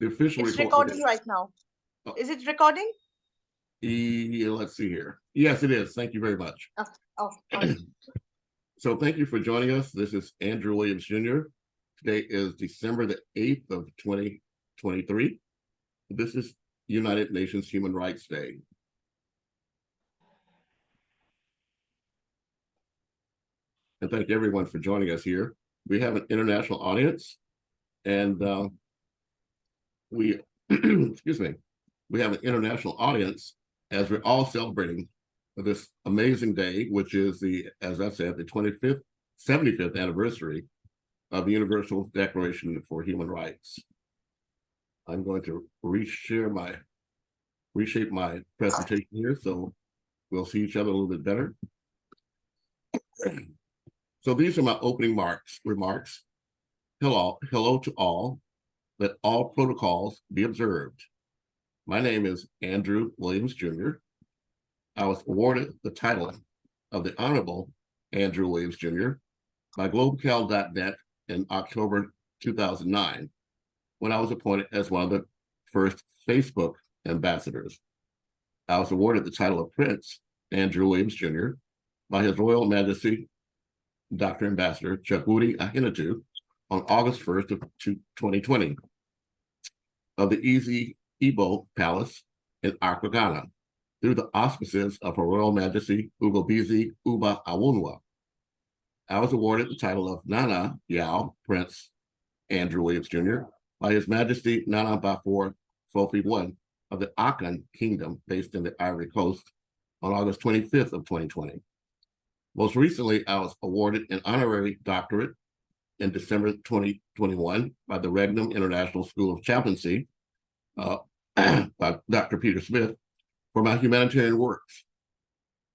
The official It's report recording is, right now. oh, Is it recording? let's see here. Yes, it is. Thank you very much. Oh, okay. So thank you for joining us. This is Andrew Williams Jr. Today is December the 8th of 2023. This is United Nations Human Rights Day. And thank everyone for joining us here. We have an international audience, and we, excuse me, we have an international audience as we're all celebrating this amazing day, which is the, as I said, the 75th anniversary of the Universal Declaration for Human Rights. I'm going to reshape my presentation here so we'll see each other a little bit better. So these are my opening remarks. Hello to all. Let all protocols be observed. My name is Andrew Williams Jr. I was awarded the title of the Honorable Andrew Williams Jr. by globalcal.net in October 2009, when I was appointed as one of the first Facebook ambassadors. I was awarded the title of Prince Andrew Williams Jr. by His Royal Majesty Dr. Ambassador Chukwudi Ahinatu on August 1st of 2020 of the Easy Igbo Palace in Accra, Ghana, through the auspices of Her Royal Majesty Ugobizi Uba Awunwa. I was awarded the title of Nana Yao Prince Andrew Williams Jr. by His Majesty Nana Bafor Fofi I of the Akan Kingdom based in the Ivory Coast on August 25th of 2020. Most recently, I was awarded an honorary doctorate in December 2021 by the Regnum International School of Chaplaincy by Dr. Peter Smith for my humanitarian works.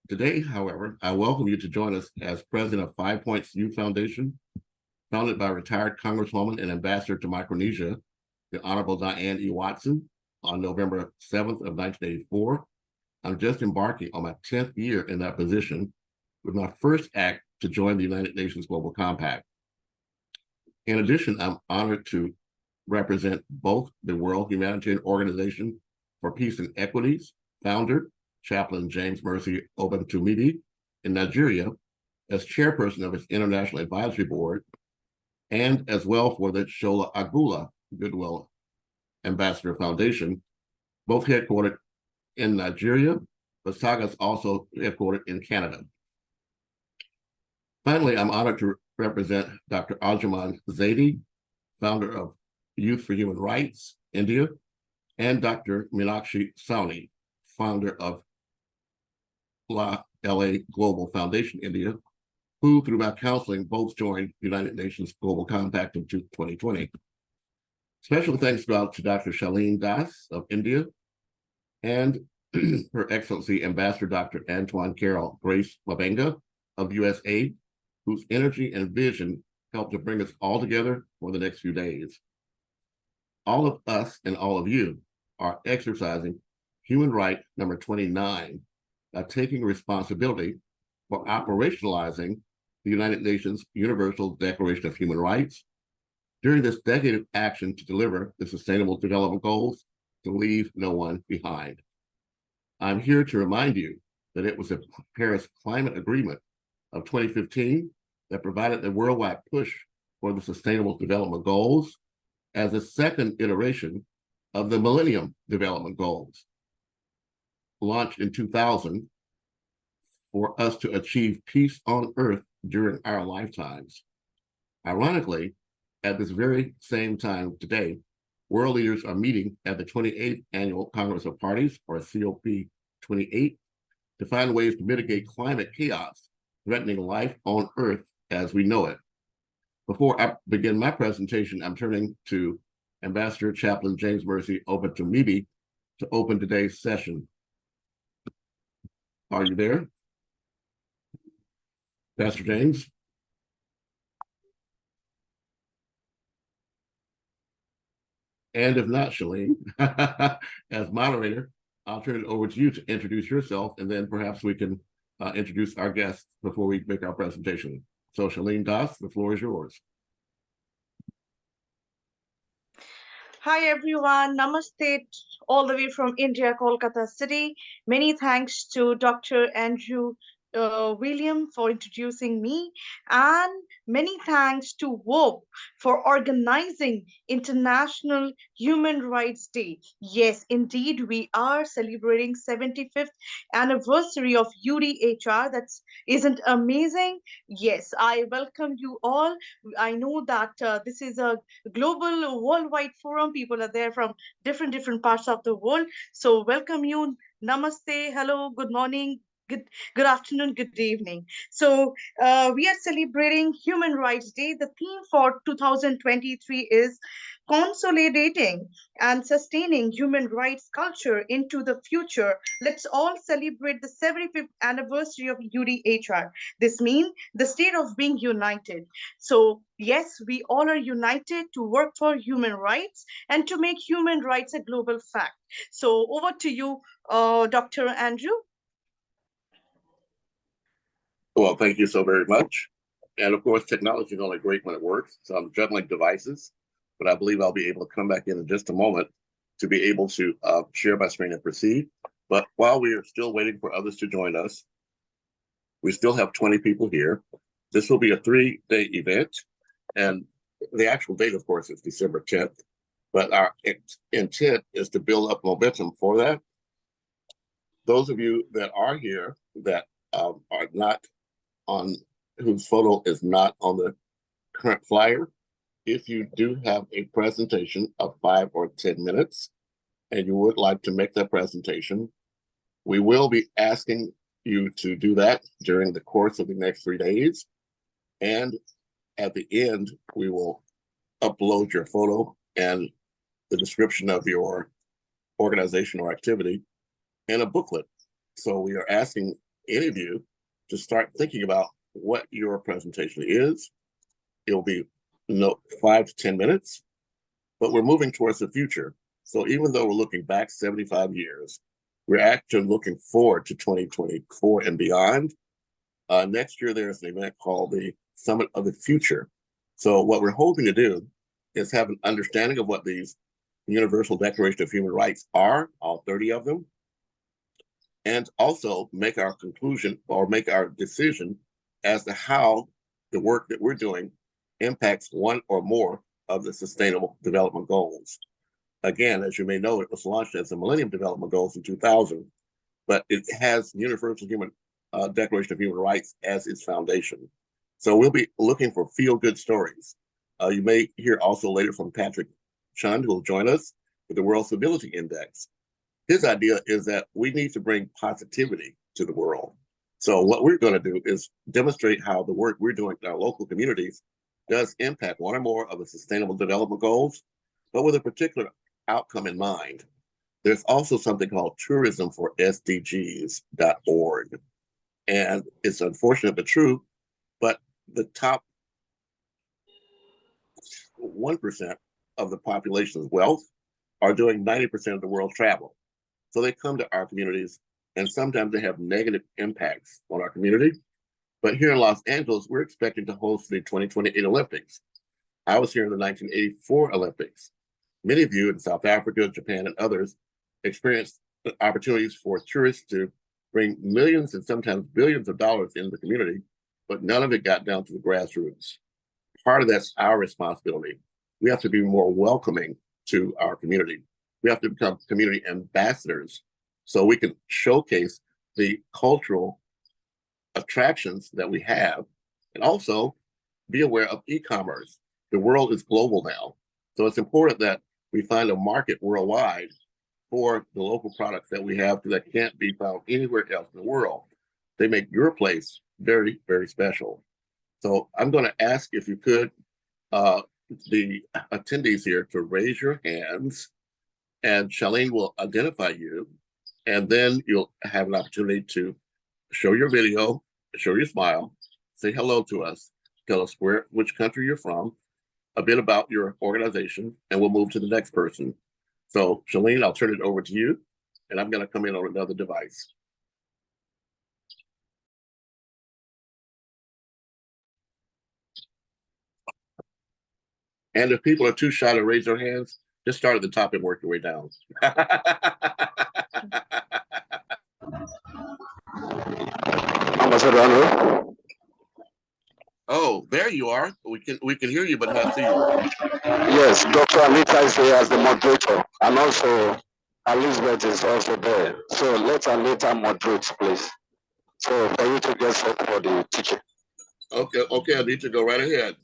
Today, however, I welcome you to join us as president of 5 Points Youth Foundation, founded by retired Congresswoman and Ambassador to Micronesia, the Honorable Diane E. Watson, on November 7th of 1984. I'm just embarking on my 10th year in that position, with my first act to join the United Nations Global Compact. In addition, I'm honored to represent both the World Humanitarian Organization for Peace and Equity's founder, Chaplain James Mercy Obentumidi in Nigeria, as chairperson of its International Advisory Board, and as well for the Shola Agula Goodwill Ambassador Foundation, both headquartered in Nigeria, but Saga is also headquartered in Canada. Finally, I'm honored to represent Dr. Arjuman Zaidi, founder of Youth for Human Rights, India, and Dr. Meenakshi Sawhney, founder of LA Global Foundation, India, who, through my counseling, both joined the United Nations Global Compact in 2020. Special thanks go out to Dr. Shaleen Das of India and Her Excellency Ambassador Dr. Antoine Carol Grace Mabenga of USAID, whose energy and vision helped to bring us all together for the next few days. All of us and all of you are exercising human right number 29 by taking responsibility for operationalizing the United Nations Universal Declaration of Human Rights during this decade of action to deliver the Sustainable Development Goals, to leave no one behind. I'm here to remind you that it was the Paris Climate Agreement of 2015 that provided the worldwide push for the Sustainable Development Goals as a second iteration of the Millennium Development Goals, launched in 2000 for us to achieve peace on Earth during our lifetimes. Ironically, at this very same time today, world leaders are meeting at the 28th Annual Congress of Parties, or COP28, to find ways to mitigate climate chaos threatening life on Earth as we know it. Before I begin my presentation, I'm turning to Ambassador Chaplain James Mercy Obentumidi to open today's session. Are you there, Pastor James? And if not, Shaleen, as moderator, I'll turn it over to you to introduce yourself, and then perhaps we can introduce our guests before we make our presentation. So Shaleen Das, the floor is yours. Hi everyone, Namaste, all the way from India, Kolkata city. Many thanks to Dr. Andrew William for introducing me, and many thanks to WHOPE for organizing International Human Rights Day. Yes, indeed, we are celebrating 75th anniversary of UDHR. That's isn't amazing? Yes, I welcome you all. I know that this is a global worldwide forum. People are there from different parts of the world. So welcome you. Namaste. Hello. Good morning. Good afternoon, good evening. So we are celebrating Human Rights Day. The theme for 2023 is consolidating and sustaining human rights culture into the future. Let's all celebrate the 75th anniversary of UDHR. This means the state of being united. So, yes, we all are united to work for human rights and to make human rights a global fact. So, over to you, Dr. Andrew. Well, thank you so very much. And of course, technology is only great when it works. So I'm juggling devices, but I believe I'll be able to come back in just a moment to be able to share my screen and proceed. But while we are still waiting for others to join us, we still have 20 people here. This will be a 3-day event. And the actual date, of course, is December 10th. But our intent is to build up momentum for that. Those of you that are here that are not on, whose photo is not on the current flyer, if you do have a presentation of 5 or 10 minutes and you would like to make that presentation, we will be asking you to do that during the course of the next 3 days. And at the end, we will upload your photo and the description of your organization or activity in a booklet. So we are asking any of you to start thinking about what your presentation is. It'll be 5 to 10 minutes, but we're moving towards the future. So even though we're looking back 75 years, we're actually looking forward to 2024 and beyond. Next year, there's an event called the Summit of the Future. So what we're hoping to do is have an understanding of what these Universal Declaration of Human Rights are, all 30 of them, and also make our conclusion or make our decision as to how the work that we're doing impacts one or more of the Sustainable Development Goals. Again, as you may know, it was launched as the Millennium Development Goals in 2000, but it has Universal Declaration of Human Rights as its foundation. So we'll be looking for feel-good stories. You may hear also later from Patrick Chund, who will join us with the World Civility Index. His idea is that we need to bring positivity to the world. So what we're going to do is demonstrate how the work we're doing in our local communities does impact one or more of the Sustainable Development Goals, but with a particular outcome in mind. There's also something called tourismforsdgs.org. And it's unfortunate but true, but the top 1% of the population's wealth are doing 90% of the world's travel. So they come to our communities, and sometimes they have negative impacts on our community. But here in Los Angeles, we're expecting to host the 2028 Olympics. I was here in the 1984 Olympics. Many of you in South Africa, Japan, and others experienced the opportunities for tourists to bring millions and sometimes billions of dollars into the community, but none of it got down to the grassroots. Part of that's our responsibility. We have to be more welcoming to our community. We have to become community ambassadors so we can showcase the cultural attractions that we have, and also be aware of e-commerce. The world is global now. So it's important that we find a market worldwide for the local products that we have that can't be found anywhere else in the world. They make your place very, very special. So I'm going to ask if you could, the attendees here to raise your hands, and Charlene will identify you, and then you'll have an opportunity to show your video, show your smile, say hello to us, tell us which country you're from, a bit about your organization, and we'll move to the next person. So Charlene, I'll turn it over to you, and I'm going to come in on another device. And if people are too shy to raise their hands, Just start at the top and work your way down. Ambassador. Oh, there you are. We can hear you, but not see you. Yes, Dr. Anita is here as the moderator, and also Elizabeth is also there. So let Anita moderate, please. So for you to get set for the teaching. Okay, Anita, go right ahead.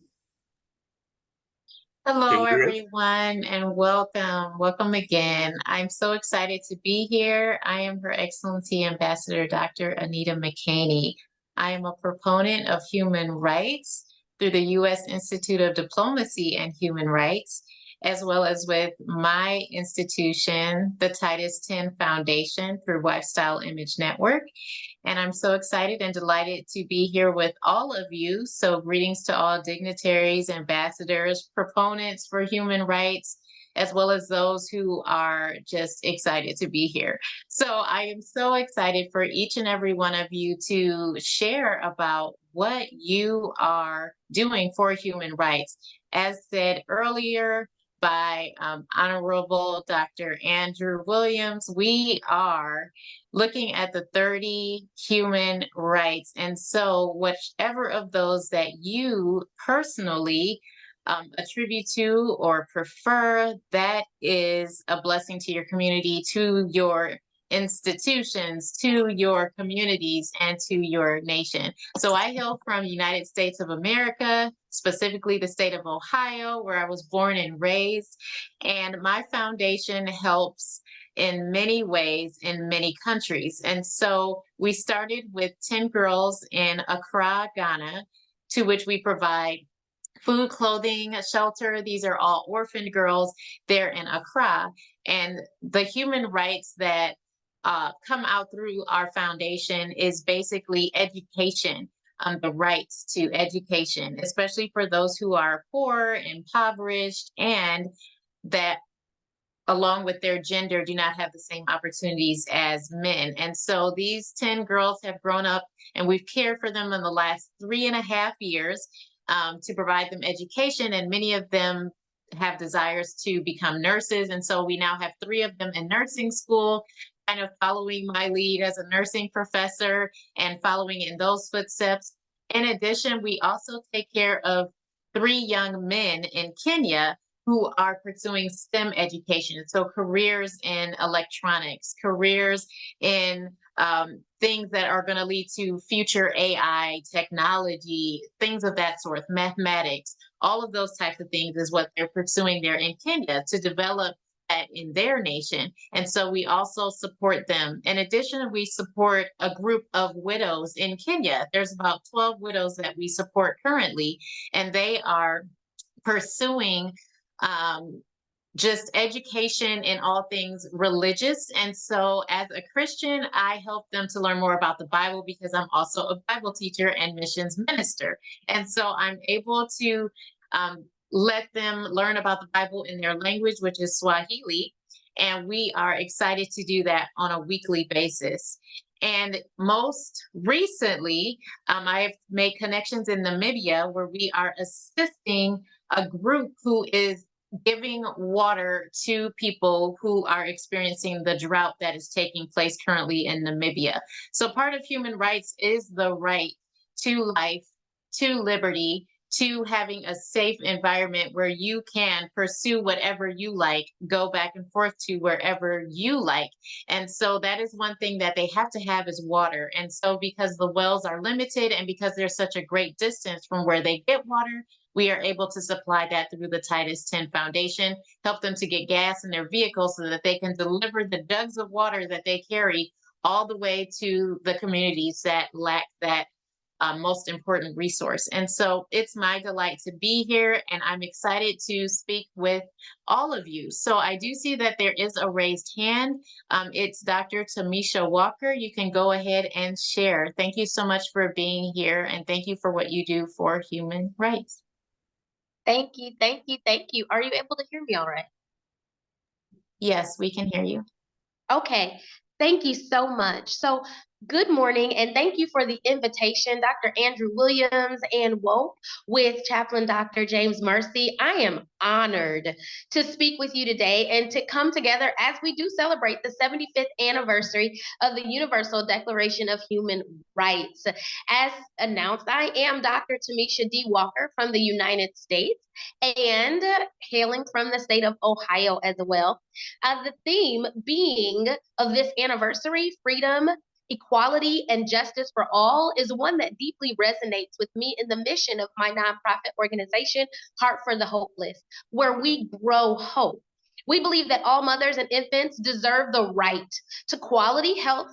Hello, everyone, and welcome. Welcome again. I'm so excited to be here. I am Her Excellency Ambassador Dr. Anita McCaney. I am a proponent of human rights through the U.S. Institute of Diplomacy and Human Rights, as well as with my institution, the Titus 10 Foundation through Lifestyle Image Network. And I'm so excited and delighted to be here with all of you. So greetings to all dignitaries, ambassadors, proponents for human rights, as well as those who are just excited to be here. So I am so excited for each and every one of you to share about what you are doing for human rights. As said earlier by Honorable Dr. Andrew Williams, we are looking at the 30 human rights. And so whichever of those that you personally attribute to or prefer, that is a blessing to your community, to your institutions, to your communities, and to your nation. So I hail from the United States of America, specifically the state of Ohio, where I was born and raised. And my foundation helps in many ways in many countries. And so we started with 10 girls in Accra, Ghana, to which we provide food, clothing, shelter. These are all orphaned girls there in Accra. And the human rights that come out through our foundation is basically education, the rights to education, especially for those who are poor, impoverished, and that along with their gender do not have the same opportunities as men. And so these 10 girls have grown up and we've cared for them in the last 3.5 years to provide them education. And many of them have desires to become nurses. And so we now have 3 of them in nursing school, kind of following my lead as a nursing professor and following in those footsteps. In addition, we also take care of 3 young men in Kenya who are pursuing STEM education. So careers in electronics, careers in things that are going to lead to future AI, technology, things of that sort, mathematics, all of those types of things is what they're pursuing there in Kenya to develop that in their nation. And so we also support them. In addition, we support a group of widows in Kenya. There's about 12 widows that we support currently, and they are pursuing just education in all things religious. And so as a Christian, I help them to learn more about the Bible because I'm also a Bible teacher and missions minister. And so I'm able to let them learn about the Bible in their language, which is Swahili. And we are excited to do that on a weekly basis. And most recently, I've made connections in Namibia where we are assisting a group who is giving water to people who are experiencing the drought that is taking place currently in Namibia. So part of human rights is the right to life, to liberty, to having a safe environment where you can pursue whatever you like, go back and forth to wherever you like. And so that is one thing that they have to have is water. And so because the wells are limited and because there's such a great distance from where they get water, we are able to supply that through the Titus 10 Foundation, help them to get gas in their vehicles so that they can deliver the jugs of water that they carry all the way to the communities that lack that most important resource. And so it's my delight to be here, and I'm excited to speak with all of you. So I do see that there is a raised hand. It's Dr. Tamisha Walker. You can go ahead and share. Thank you so much for being here, and thank you for what you do for human rights. Thank you, thank you, thank you. Are you able to hear me all right? Yes, we can hear you. Okay, thank you so much. So Good morning, and thank you for the invitation, Dr. Andrew Williams and WHOPE with Chaplain Dr. James Mercy. I am honored to speak with you today and to come together as we do celebrate the 75th anniversary of the Universal Declaration of Human Rights. As announced, I am Dr. Tamisha D. Walker from the United States and hailing from the state of Ohio as well. The theme being of this anniversary, freedom, equality, and justice for all, is one that deeply resonates with me in the mission of my nonprofit organization, Heart for the Hopeless, where we grow hope. We believe that all mothers and infants deserve the right to quality health,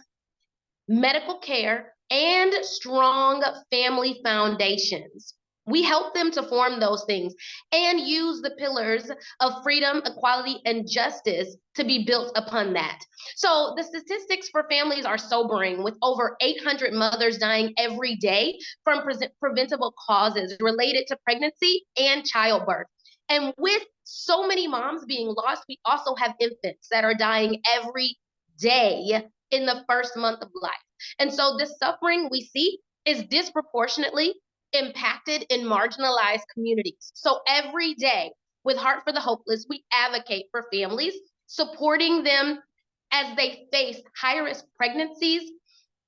medical care, and strong family foundations. We help them to form those things and use the pillars of freedom, equality, and justice to be built upon that. So the statistics for families are sobering, with over 800 mothers dying every day from preventable causes related to pregnancy and childbirth. And with so many moms being lost, we also have infants that are dying every day in the first month of life. And so this suffering we see is disproportionately impacted in marginalized communities. So every day with Heart for the Hopeless, we advocate for families, supporting them as they face high-risk pregnancies,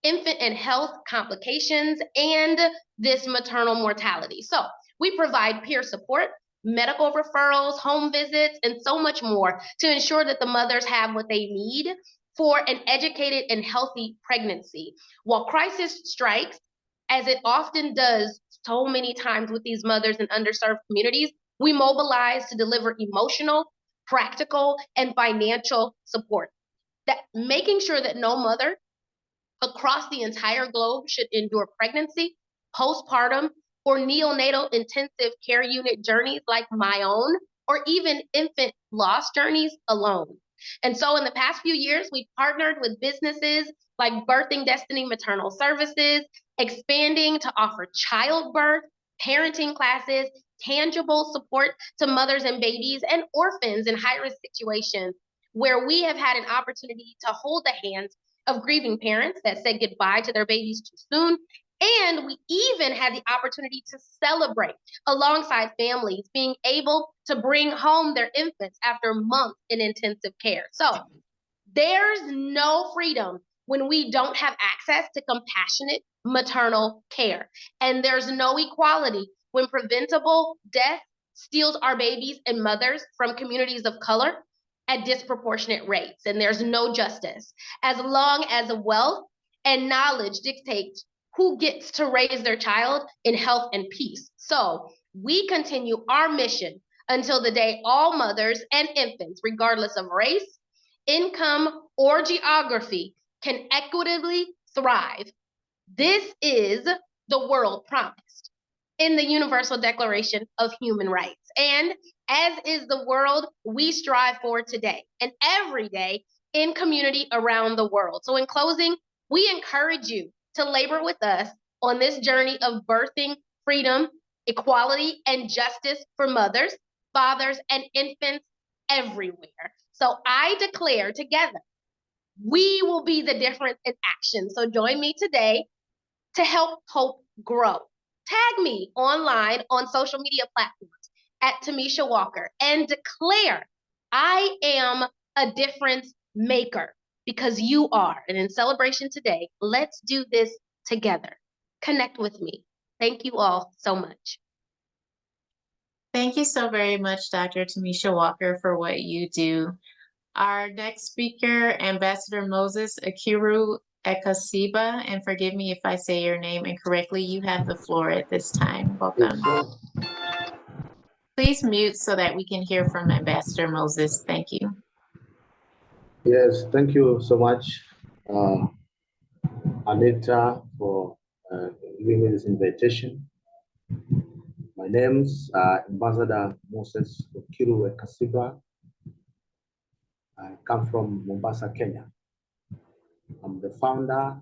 infant and health complications, and this maternal mortality. So we provide peer support, medical referrals, home visits, and so much more to ensure that the mothers have what they need for an educated and healthy pregnancy. While crisis strikes, as it often does so many times with these mothers in underserved communities, we mobilize to deliver emotional, practical, and financial support. That making sure that no mother across the entire globe should endure pregnancy, postpartum, or neonatal intensive care unit journeys like my own, or even infant loss journeys alone. And so in the past few years, we've partnered with businesses like Birthing Destiny Maternal Services, expanding to offer childbirth, parenting classes, tangible support to mothers and babies and orphans in high-risk situations, where we have had an opportunity to hold the hands of grieving parents that said goodbye to their babies too soon. And we even had the opportunity to celebrate alongside families being able to bring home their infants after months in intensive care. So there's no freedom when we don't have access to compassionate maternal care. And there's no equality when preventable death steals our babies and mothers from communities of color at disproportionate rates. And there's no justice as long as wealth and knowledge dictates who gets to raise their child in health and peace. So we continue our mission until the day all mothers and infants, regardless of race, income, or geography, can equitably thrive. This is the world promised in the Universal Declaration of Human Rights, and as is the world we strive for today and every day in community around the world. So in closing, we encourage you to labor with us on this journey of birthing freedom, equality, and justice for mothers, fathers, and infants everywhere. So I declare together, we will be the difference in action. So join me today to help hope grow. Tag me online on social media platforms at Tamisha Walker and declare I am a difference maker because you are. And in celebration today, let's do this together. Connect with me. Thank you all so much. Thank you so very much, Dr. Tamisha Walker, for what you do. Our next speaker, Ambassador Moses Akiru Ekasiba, and forgive me if I say your name incorrectly. You have the floor at this time. Welcome. Please mute so that we can hear from Ambassador Moses. Thank you. Yes, thank you so much, Anita, for giving me this invitation. My name's Ambassador Moses Okiru Ekasiba. I come from Mombasa, Kenya. I'm the founder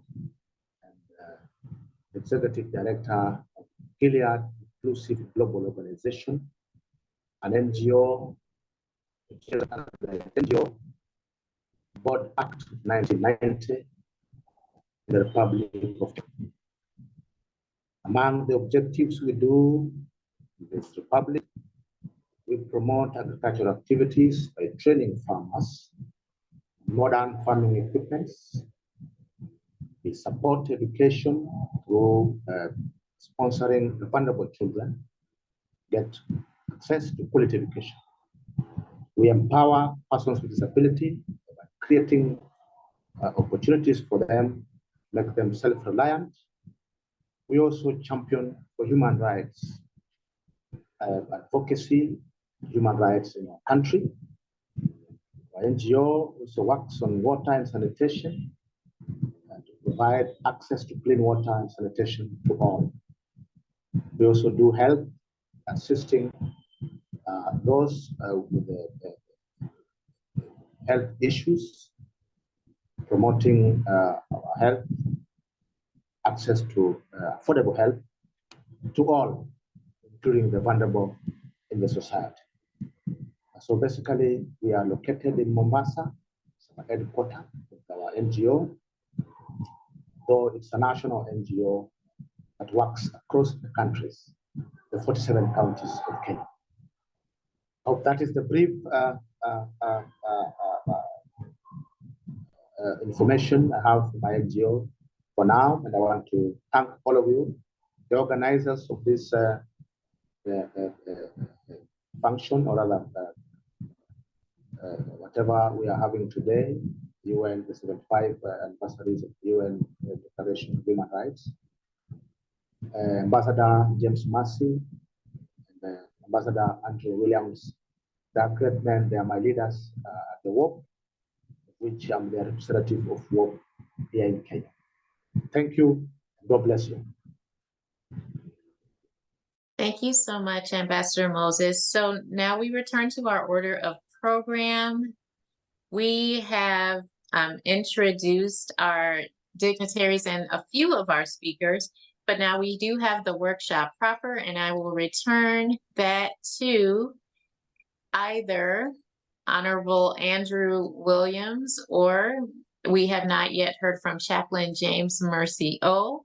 and executive director of Gilead Inclusive Global Organization, an NGO, NGO Board Act 1990, the Republic of Kenya. Among the objectives we do in this republic, we promote agricultural activities by training farmers, modern farming equipments. We support education through sponsoring vulnerable children get access to quality education. We empower persons with disability by creating opportunities for them, make them self-reliant. We also champion for human rights, advocacy, human rights in our country. Our NGO also works on water and sanitation and to provide access to clean water and sanitation to all. We also do help assisting those with the health issues, promoting health, access to affordable health to all, including the vulnerable in the society. So basically, we are located in Mombasa, our headquarters with our NGO, though it's a national NGO that works across the countries, the 47 counties of Kenya. Hope that is the brief information I have for my NGO for now, and I want to thank all of you, the organizers of this function, or rather whatever we are having today, UN, the 75 anniversaries of UN Declaration of Human Rights, Ambassador James Mercy, and Ambassador Andrew Williams. They are great men, they are my leaders at the WHOPE, which I'm the representative of WHOPE here in Kenya. Thank you, God bless you. Thank you so much, Ambassador Moses. So now we return to our order of program. We have introduced our dignitaries and a few of our speakers, but now we do have the workshop proper, and I will return that to either Honorable Andrew Williams, or we have not yet heard from Chaplain James Mercy O.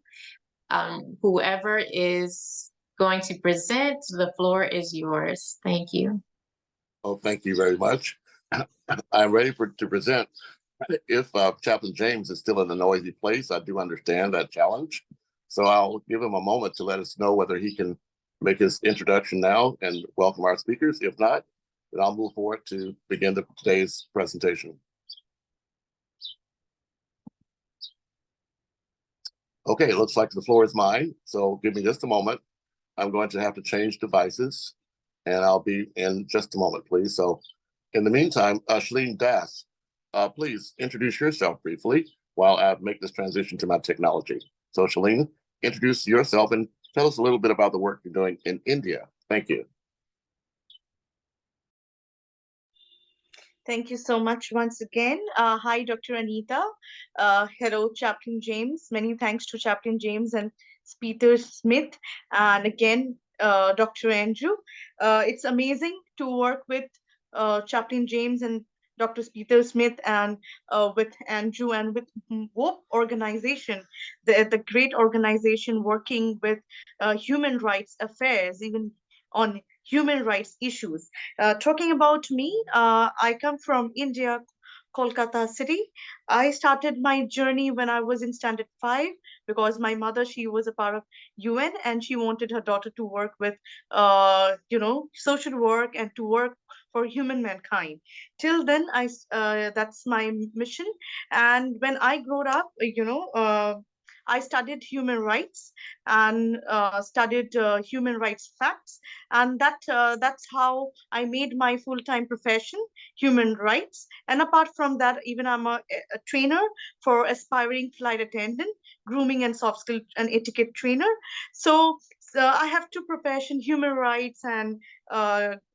Whoever is going to present, the floor is yours. Thank you. Oh, thank you very much. I'm ready to present. If Chaplain James is still in a noisy place, I do understand that challenge. So I'll give him a moment to let us know whether he can make his introduction now and welcome our speakers. If not, then I'll move forward to begin today's presentation. Okay, it looks like the floor is mine. So give me just a moment. I'm going to have to change devices, and I'll be in just a moment, please. So in the meantime, Shalene Das, please introduce yourself briefly while I make this transition to my technology. So Shalene, introduce yourself and tell us a little bit about the work you're doing in India. Thank you. Thank you so much once again. Hi, Dr. Anita. Hello, Chaplain James. Many thanks to Chaplain James and Peter Smith. And again, Dr. Andrew. It's amazing to work with Chaplain James and Dr. Peter Smith and with Andrew and with WHOPE organization, the great organization working with human rights affairs, even on human rights issues. Talking about me, I come from India, Kolkata city. I started my journey when I was in standard 5 because my mother, she was a part of UN and she wanted her daughter to work with, social work and to work for human mankind. Till then, that's my mission. And when I grew up, I studied human rights and studied human rights facts, and that's how I made my full-time profession, human rights. And apart from that, even I'm a trainer for aspiring flight attendant, grooming and soft skill and etiquette trainer. So I have two professions, human rights and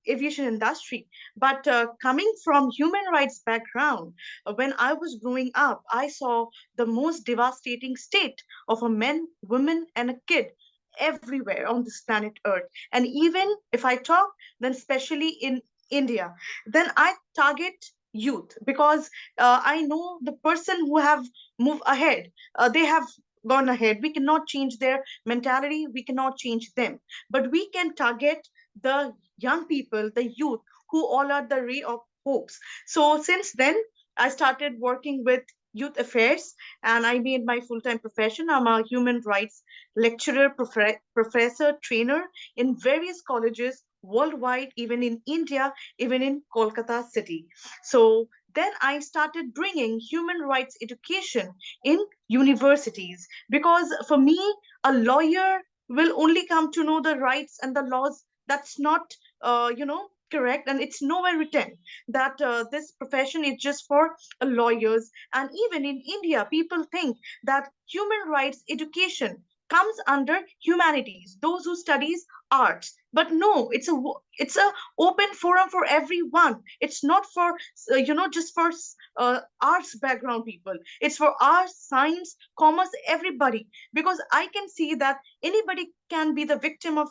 aviation industry. But coming from human rights background, when I was growing up, I saw the most devastating state of a man, woman, and a kid everywhere on this planet Earth. And even if I talk, then especially in India, then I target youth, because I know the person who have moved ahead, they have gone ahead. We cannot change their mentality, we cannot change them, but we can target the young people, the youth, who all are the ray of hopes. So since then, I started working with youth affairs, and I made my full-time profession. I'm a human rights lecturer, professor, trainer in various colleges worldwide, even in India, even in Kolkata city. So then I started bringing human rights education in universities, because for me, a lawyer will only come to know the rights and the laws. That's not, correct, and it's nowhere written that this profession is just for lawyers. And even in India, people think that human rights education comes under humanities, those who studies arts. But no, it's a open forum for everyone. It's not for just for arts background people. It's for arts, science, commerce, everybody. Because I can see that anybody can be the victim of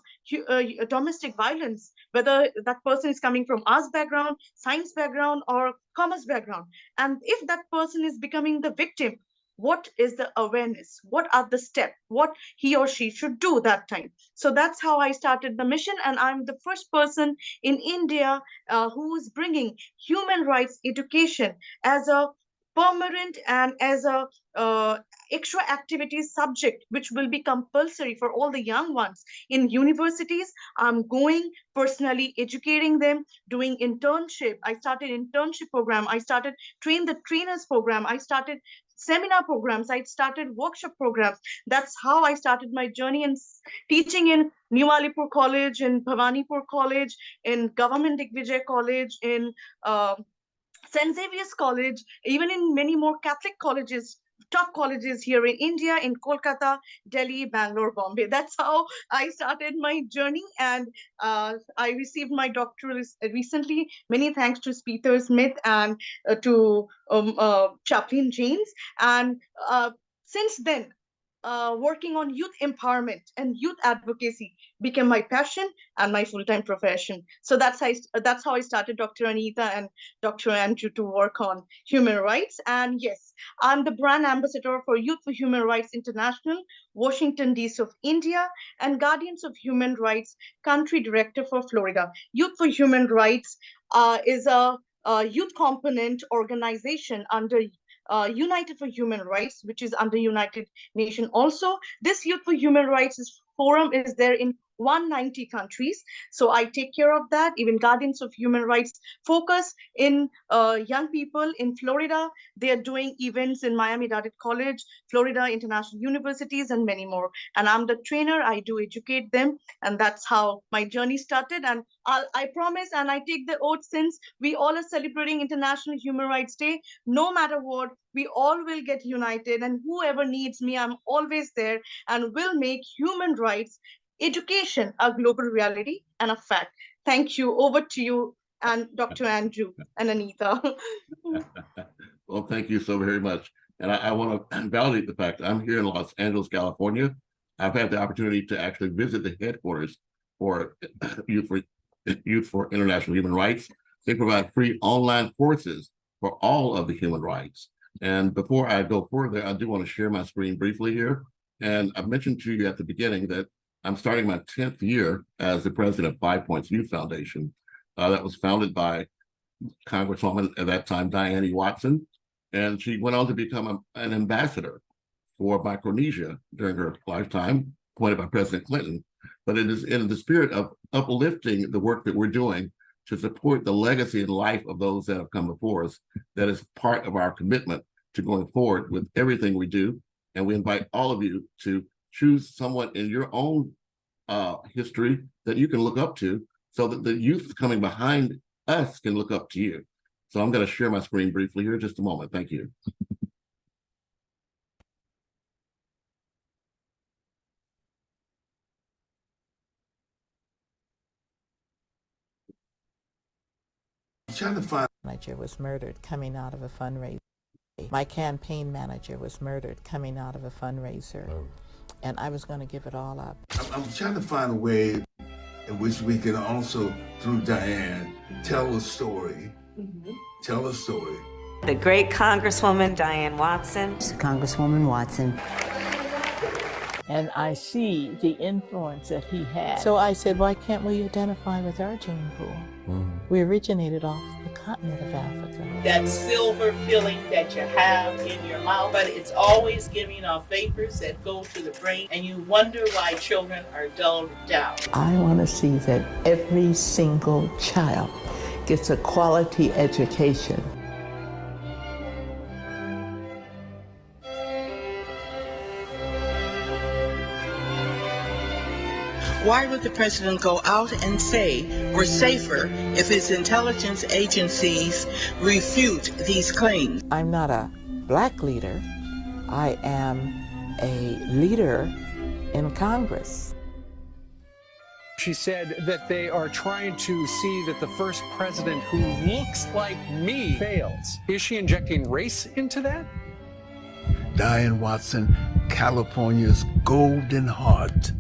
domestic violence, whether that person is coming from arts background, science background, or commerce background. And if that person is becoming the victim, what is the awareness, what are the steps, what he or she should do that time? So that's how I started the mission, and I'm the first person in India who is bringing human rights education as a permanent and as a extra activity subject, which will be compulsory for all the young ones in universities. I'm going personally educating them, doing internship. I started internship program, I started train the trainers program, I started seminar programs, I started workshop programs. That's how I started my journey in teaching in New Alipur College, in Bhavanipur College, in Government Digvijay College, in St. Xavier's College, even in many more Catholic colleges, top colleges here in India, in Kolkata, Delhi, Bangalore, Bombay. That's how I started my journey. And I received my doctorate recently. Many thanks to Peter Smith and to Chaplain James. And since then, working on youth empowerment and youth advocacy became my passion and my full-time profession. So that's how I started Dr. Anita and Dr. Andrew to work on human rights. And yes, I'm the brand ambassador for Youth for Human Rights International, Washington, D.C. of India, and Guardians of Human Rights country director for Florida. Youth for Human Rights is a youth component organization under United for Human Rights, which is under United Nations also. This Youth for Human Rights forum is there in 190 countries. So I take care of that. Even Guardians of Human Rights focus in young people in Florida. They are doing events in Miami-Dade College, Florida International Universities, and many more. And I'm the trainer. I do educate them. And that's how my journey started. And I promise, and I take the oath, since we all are celebrating International Human Rights Day, no matter what, we all will get united. And whoever needs me, I'm always there, and will make human rights education a global reality and a fact. Thank you. Over to you, and Dr. Andrew and Anita. Well, thank you so very much. And I want to validate the fact that I'm here in Los Angeles, California. I've had the opportunity to actually visit the headquarters for Youth for International Human Rights. They provide free online courses for all of the human rights. And before I go further, I do want to share my screen briefly here. And I mentioned to you at the beginning that I'm starting my 10th year as the president of 5 Points Youth Foundation. That was founded by Congresswoman at that time, Diane E. Watson, and she went on to become an ambassador for Micronesia during her lifetime, appointed by President Clinton. But it is in the spirit of uplifting the work that we're doing to support the legacy and life of those that have come before us that is part of our commitment to going forward with everything we do. And we invite all of you to choose someone in your own history that you can look up to, so that the youth coming behind us can look up to you. So I'm going to share my screen briefly here, just a moment. Thank you. Manager was murdered coming out of a fundraiser. My campaign manager was murdered coming out of a fundraiser. And I was going to give it all up. I'm trying to find a way in which we can also, through Diane, tell a story Tell a story. The great Congresswoman Diane Watson. Congresswoman Watson. And I see the influence that he had. So I said, why can't we identify with our gene pool? We originated off the continent of Africa. That silver feeling that you have in your mouth, but it's always giving off vapors that go to the brain, and you wonder why children are dulled down. I want to see that every single child gets a quality education. Why would the president go out and say we're safer if his intelligence agencies refute these claims? I'm not a black leader. I am a leader in Congress. She said that they are trying to see that the first president who looks like me fails. Is she injecting race into that? Diane Watson, California's golden heart.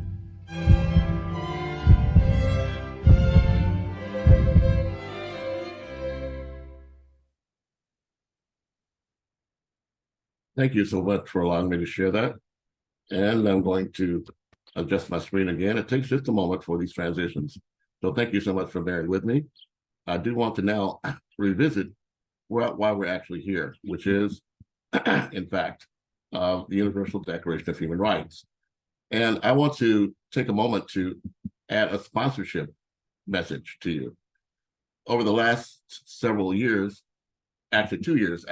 Thank you so much for allowing me to share that. And I'm going to adjust my screen again. It takes just a moment for these transitions. So thank you so much for bearing with me. I do want to now revisit why we're actually here, which is, in fact, the Universal Declaration of Human Rights. And I want to take a moment to add a sponsorship message to you. Over the last several years, actually 2 years,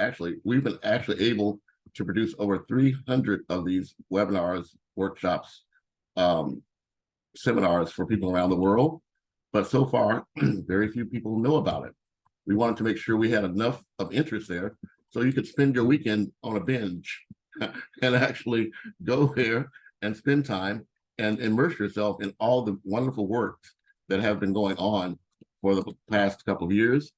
we've been actually able to produce over 300 of these webinars, workshops, seminars for people around the world. But so far, very few people know about it. We wanted to make sure we had enough of interest there so you could spend your weekend on a binge and actually go there and spend time and immerse yourself in all the wonderful works that have been going on for the past couple of years.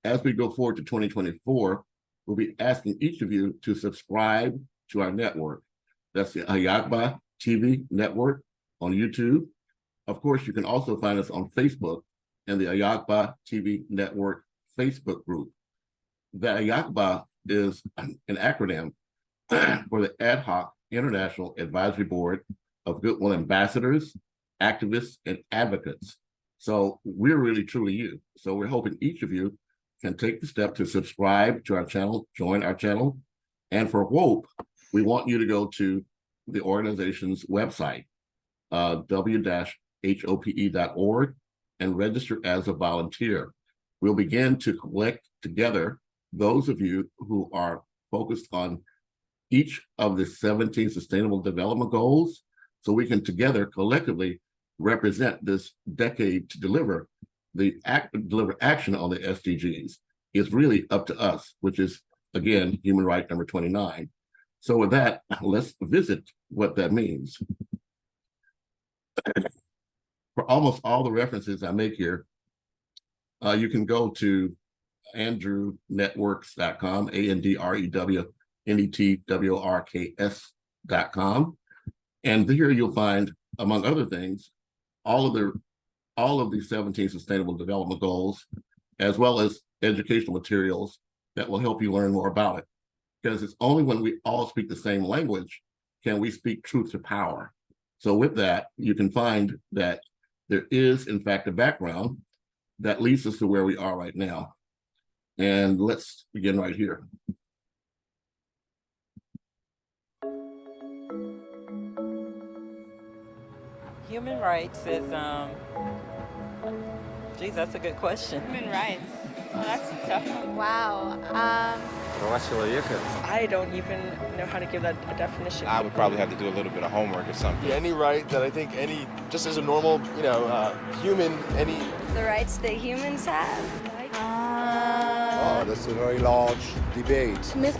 As we go forward to 2024, we'll be asking each of you to subscribe to our network. That's the AHIABGA-TV network on YouTube. Of course, you can also find us on Facebook and the AHIABGA-TV network Facebook group. The AHIABGA is an acronym for the Ad Hoc International Advisory Board of Goodwill Ambassadors, Activists, and Advocates. So we're really truly you. So we're hoping each of you can take the step to subscribe to our channel, join our channel. And for WHOPE, we want you to go to the organization's website, w-hope.org, and register as a volunteer. We'll begin to collect together those of you who are focused on each of the 17 Sustainable Development Goals, so we can together collectively represent this decade to deliver action on the SDGs. Is really up to us, which is, again, human right number 29. So with that, let's visit what that means. For almost all the references I make here, you can go to andrewnetworks.com, ANDREWNETWORKS.com. And here you'll find, among other things, all of the 17 Sustainable Development Goals, as well as educational materials that will help you learn more about it. Because it's only when we all speak the same language can we speak truth to power. So with that, you can find that there is, in fact, a background that leads us to where we are right now. And let's begin right here. Human rights is, geez, that's a good question. Human rights. Oh, that's a tough one. Wow. I don't even know how to give that a definition. I would probably have to do a little bit of homework or something. Yeah, any right that I think just as a normal, human, The rights that humans have. Oh, that's a very large debate. Tú le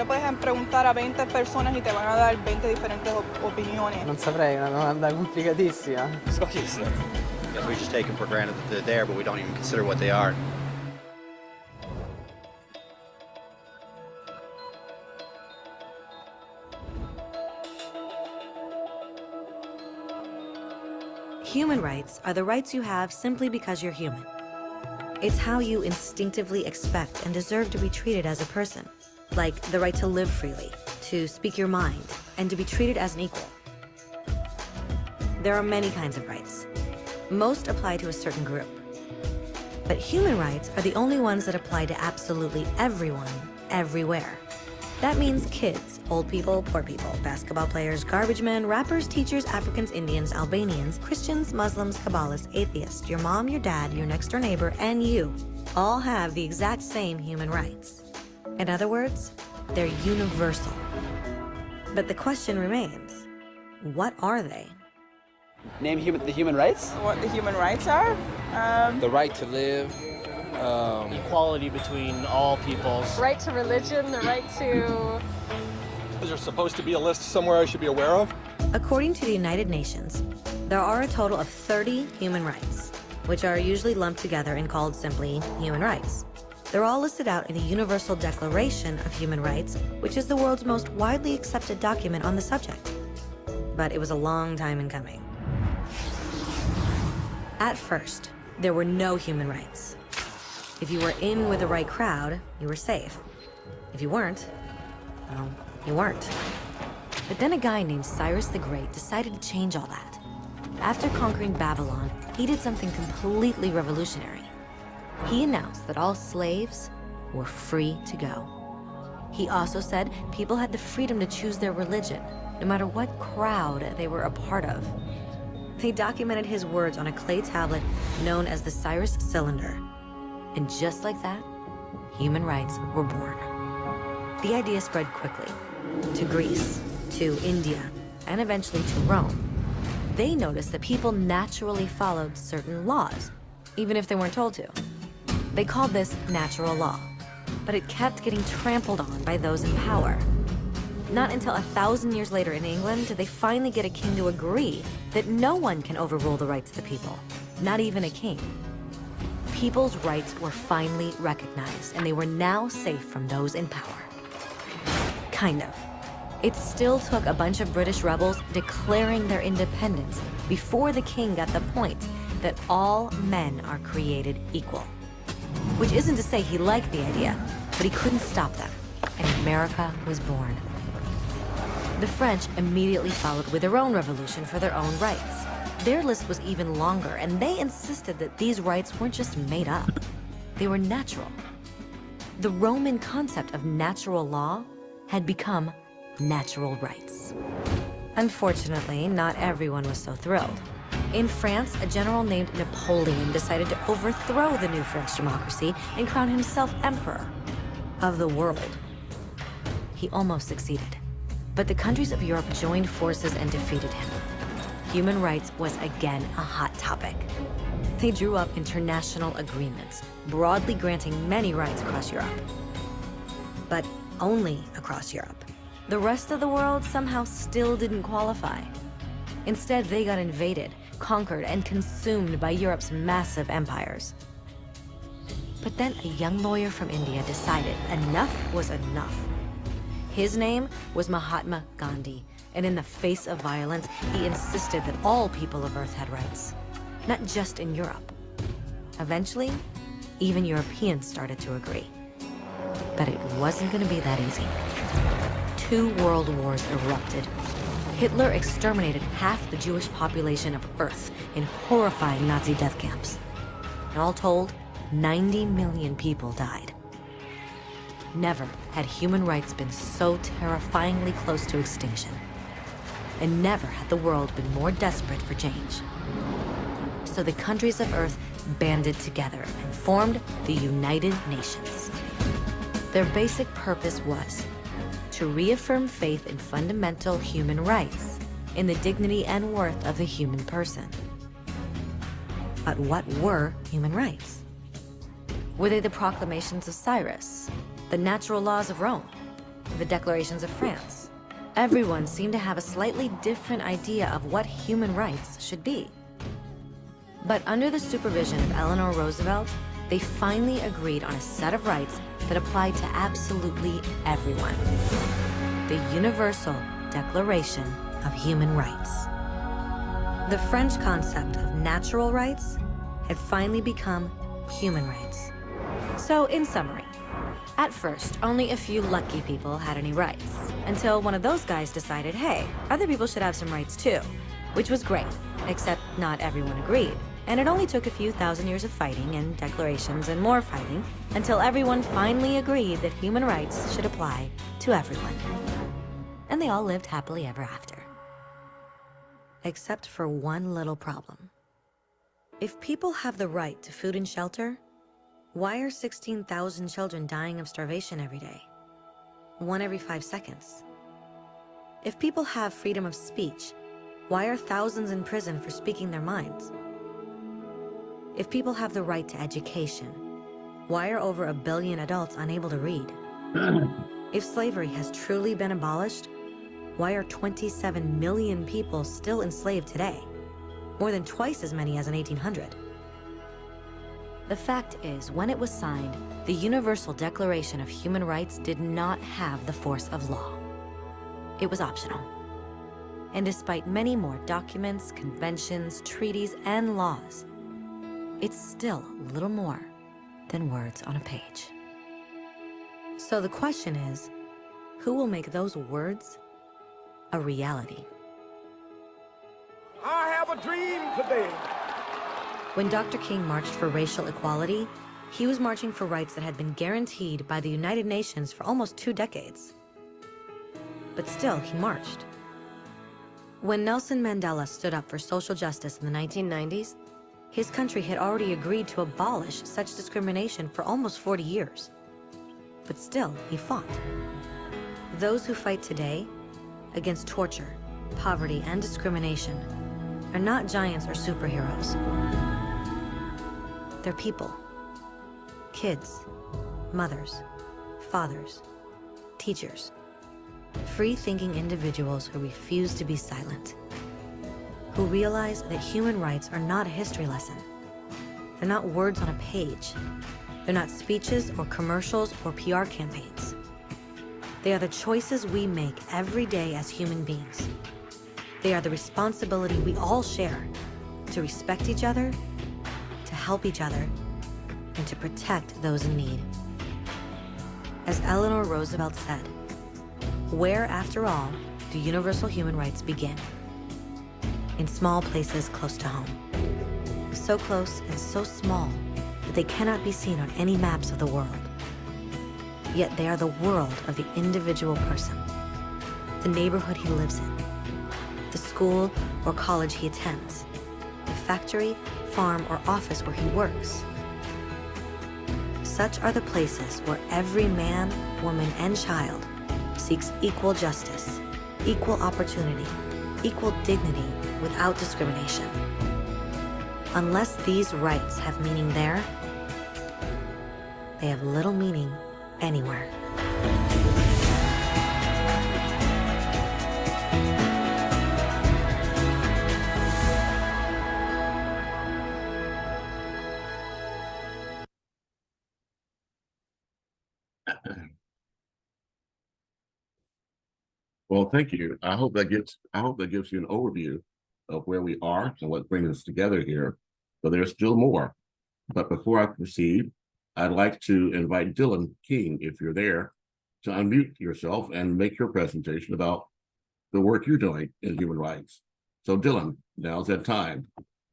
puedes preguntar a 20 personas y te van a dar 20 diferentes opiniones. Non saprei, una domanda complicatissima. Yes, we just take them for granted that they're there, but we don't even consider what they are. Human rights are the rights you have simply because you're human. It's how you instinctively expect and deserve to be treated as a person, like the right to live freely, to speak your mind, and to be treated as an equal. There are many kinds of rights. Most apply to a certain group. But human rights are the only ones that apply to absolutely everyone, everywhere. That means kids, old people, poor people, basketball players, garbage men, rappers, teachers, Africans, Indians, Albanians, Christians, Muslims, Kabbalists, atheists, your mom, your dad, your next door neighbor, and you all have the exact same human rights. In other words, they're universal. But the question remains, what are they? Name the human rights? What the human rights are? The right to live. Equality between all peoples. Right to religion, the right to... Is there supposed to be a list somewhere I should be aware of? According to the United Nations, there are a total of 30 human rights, which are usually lumped together and called simply human rights. They're all listed out in the Universal Declaration of Human Rights, which is the world's most widely accepted document on the subject. But it was a long time in coming. At first, there were no human rights. If you were in with the right crowd, you were safe. If you weren't, well, you weren't. But then a guy named Cyrus the Great decided to change all that. After conquering Babylon, he did something completely revolutionary. He announced that all slaves were free to go. He also said people had the freedom to choose their religion, no matter what crowd they were a part of. They documented his words on a clay tablet known as the Cyrus Cylinder. And just like that, human rights were born. The idea spread quickly to Greece, to India, and eventually to Rome. They noticed that people naturally followed certain laws, even if they weren't told to. They called this natural law, but it kept getting trampled on by those in power. Not until 1,000 years later in England did they finally get a king to agree that no one can overrule the rights of the people, not even a king. People's rights were finally recognized, and they were now safe from those in power. Kind of. It still took a bunch of British rebels declaring their independence before the king got the point that all men are created equal. Which isn't to say he liked the idea, but he couldn't stop them, and America was born. The French immediately followed with their own revolution for their own rights. Their list was even longer, and they insisted that these rights weren't just made up. They were natural. The Roman concept of natural law had become natural rights. Unfortunately, not everyone was so thrilled. In France, a general named Napoleon decided to overthrow the new French democracy and crown himself emperor of the world. He almost succeeded. But the countries of Europe joined forces and defeated him. Human rights was again a hot topic. They drew up international agreements, broadly granting many rights across Europe. But only across Europe. The rest of the world somehow still didn't qualify. Instead, they got invaded, conquered, and consumed by Europe's massive empires. But then a young lawyer from India decided enough was enough. His name was Mahatma Gandhi, and in the face of violence, he insisted that all people of Earth had rights, not just in Europe. Eventually, even Europeans started to agree. But it wasn't going to be that easy. 2 world wars erupted. Hitler exterminated half the Jewish population of Earth in horrifying Nazi death camps. And all told, 90 million people died. Never had human rights been so terrifyingly close to extinction. And never had the world been more desperate for change. So the countries of Earth banded together and formed the United Nations. Their basic purpose was to reaffirm faith in fundamental human rights, in the dignity and worth of the human person. But what were human rights? Were they the proclamations of Cyrus, the natural laws of Rome, the declarations of France? Everyone seemed to have a slightly different idea of what human rights should be. But under the supervision of Eleanor Roosevelt, they finally agreed on a set of rights that applied to absolutely everyone. The Universal Declaration of Human Rights. The French concept of natural rights had finally become human rights. So, in summary, at first, only a few lucky people had any rights, until one of those guys decided, hey, other people should have some rights too, which was great, except not everyone agreed. And it only took a few thousand years of fighting and declarations and more fighting until everyone finally agreed that human rights should apply to everyone. And they all lived happily ever after. Except for one little problem. If people have the right to food and shelter, why are 16,000 children dying of starvation every day? 1 every 5 seconds. If people have freedom of speech, why are thousands in prison for speaking their minds? If people have the right to education, why are over 1 billion adults unable to read? If slavery has truly been abolished, why are 27 million people still enslaved today? More than twice as many as in 1800. The fact is, when it was signed, the Universal Declaration of Human Rights did not have the force of law. It was optional. And despite many more documents, conventions, treaties, and laws, it's still little more than words on a page. So the question is, who will make those words a reality? I have a dream today. When Dr. King marched for racial equality, he was marching for rights that had been guaranteed by the United Nations for almost 2 decades. But still, he marched. When Nelson Mandela stood up for social justice in the 1990s, his country had already agreed to abolish such discrimination for almost 40 years. But still, he fought. Those who fight today against torture, poverty, and discrimination are not giants or superheroes. They're people. Kids, mothers, fathers, teachers. Free-thinking individuals who refuse to be silent. Who realize that human rights are not a history lesson. They're not words on a page. They're not speeches or commercials or PR campaigns. They are the choices we make every day as human beings. They are the responsibility we all share to respect each other, to help each other, and to protect those in need. As Eleanor Roosevelt said, where, after all, do universal human rights begin? In small places close to home. So close and so small that they cannot be seen on any maps of the world. Yet they are the world of the individual person, the neighborhood he lives in, the school or college he attends, the factory, farm, or office where he works. Such are the places where every man, woman, and child seeks equal justice, equal opportunity, equal dignity without discrimination. Unless these rights have meaning there, they have little meaning anywhere. Well, thank you. I hope that gives you an overview of where we are and what brings us together here. But there's still more. But before I proceed, I'd like to invite Dylan King, if you're there, to unmute yourself and make your presentation about the work you're doing in human rights. So Dylan, now's that time.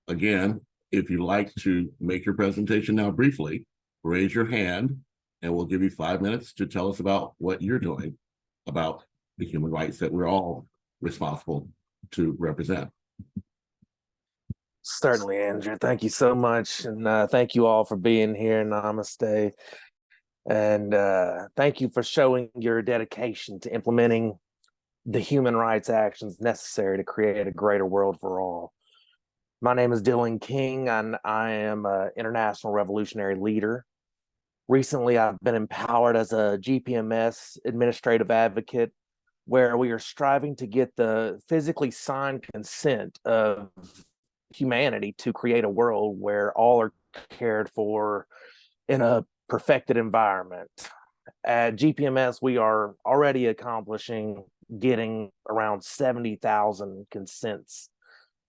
Again, if you'd like to make your presentation now briefly, raise your hand and we'll give you 5 minutes to tell us about what you're doing about the human rights that we're all responsible to represent. Certainly, Andrew. Thank you so much. And thank you all for being here. Namaste. And thank you for showing your dedication to implementing the human rights actions necessary to create a greater world for all. My name is Dylan King, and I am an international revolutionary leader. Recently, I've been empowered as a GPMS administrative advocate, where we are striving to get the physically signed consent of humanity to create a world where all are cared for in a perfected environment. At GPMS, we are already accomplishing getting around 70,000 consents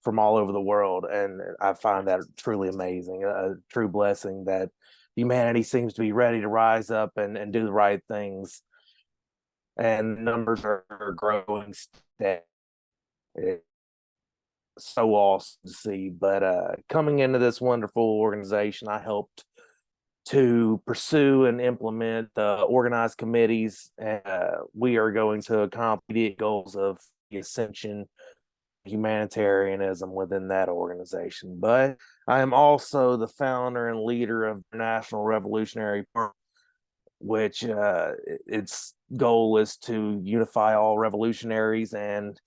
from all over the world, and I find that truly amazing, a true blessing that humanity seems to be ready to rise up and do the right things, and numbers are growing steady. It's so awesome to see. But coming into this wonderful organization, I helped to pursue and implement the organized committees, and we are going to accomplish the goals of the ascension humanitarianism within that organization. But I am also the founder and leader of the National Revolutionary Party, which its goal is to unify all revolutionaries and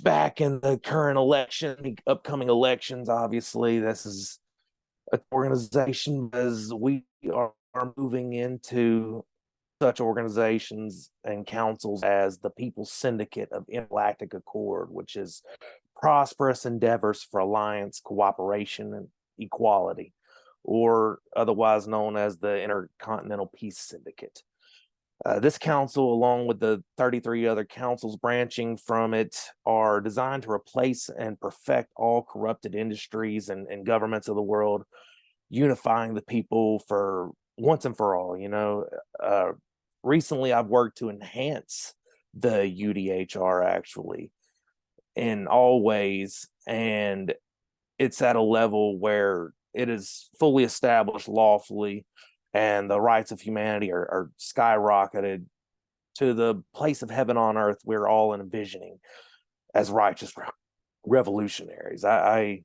back in the current election, the upcoming elections. Obviously, this is an organization as we are moving into such organizations and councils as the People's Syndicate of Intergalactic Accord, which is prosperous endeavors for alliance, cooperation, and equality, or otherwise known as the Intercontinental Peace Syndicate. This council, along with the 33 other councils branching from it, are designed to replace and perfect all corrupted industries and governments of the world, unifying the people for once and for all. Recently I've worked to enhance the UDHR actually in all ways, and it's at a level where it is fully established lawfully, and the rights of humanity are skyrocketed to the place of heaven on earth we're all envisioning as righteous revolutionaries. I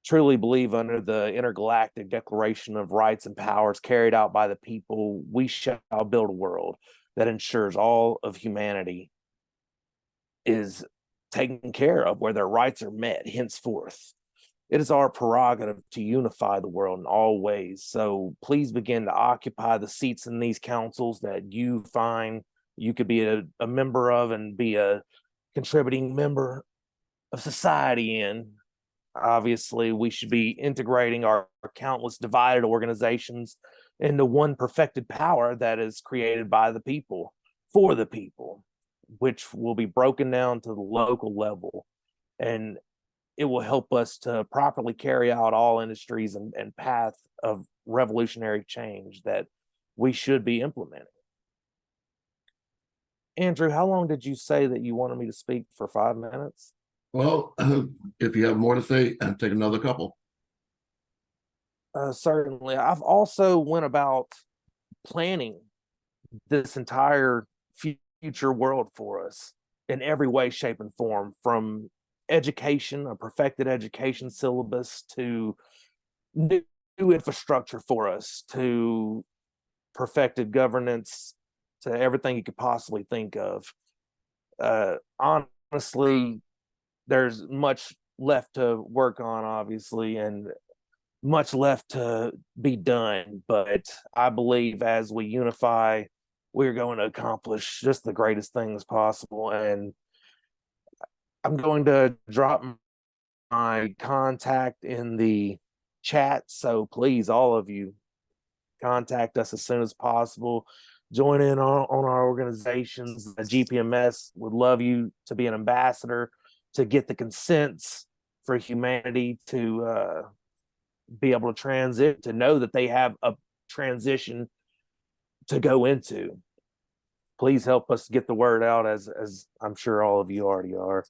truly believe under the intergalactic declaration of rights and powers carried out by the people, we shall build a world that ensures all of humanity is taken care of, where their rights are met henceforth. It is our prerogative to unify the world in all ways. So please begin to occupy the seats in these councils that you find you could be a member of and be a contributing member of society in. Obviously, we should be integrating our countless divided organizations into one perfected power that is created by the people, for the people, which will be broken down to the local level. And it will help us to properly carry out all industries and path of revolutionary change that we should be implementing. Andrew, how long did you say that you wanted me to speak for? 5 minutes? Well, if you have more to say, take another couple. Certainly. I've also went about planning this entire future world for us in every way, shape, and form, from education, a perfected education syllabus, to new infrastructure for us, to perfected governance, to everything you could possibly think of. Honestly, there's much left to work on, obviously, and much left to be done. But I believe as we unify, we're going to accomplish just the greatest things possible. And I'm going to drop my contact in the chat. So please, all of you, contact us as soon as possible. Join in on our organizations. The GPMS would love you to be an ambassador, to get the consents for humanity to be able to transit, to know that they have a transition to go into. Please help us get the word out, as I'm sure all of you already are,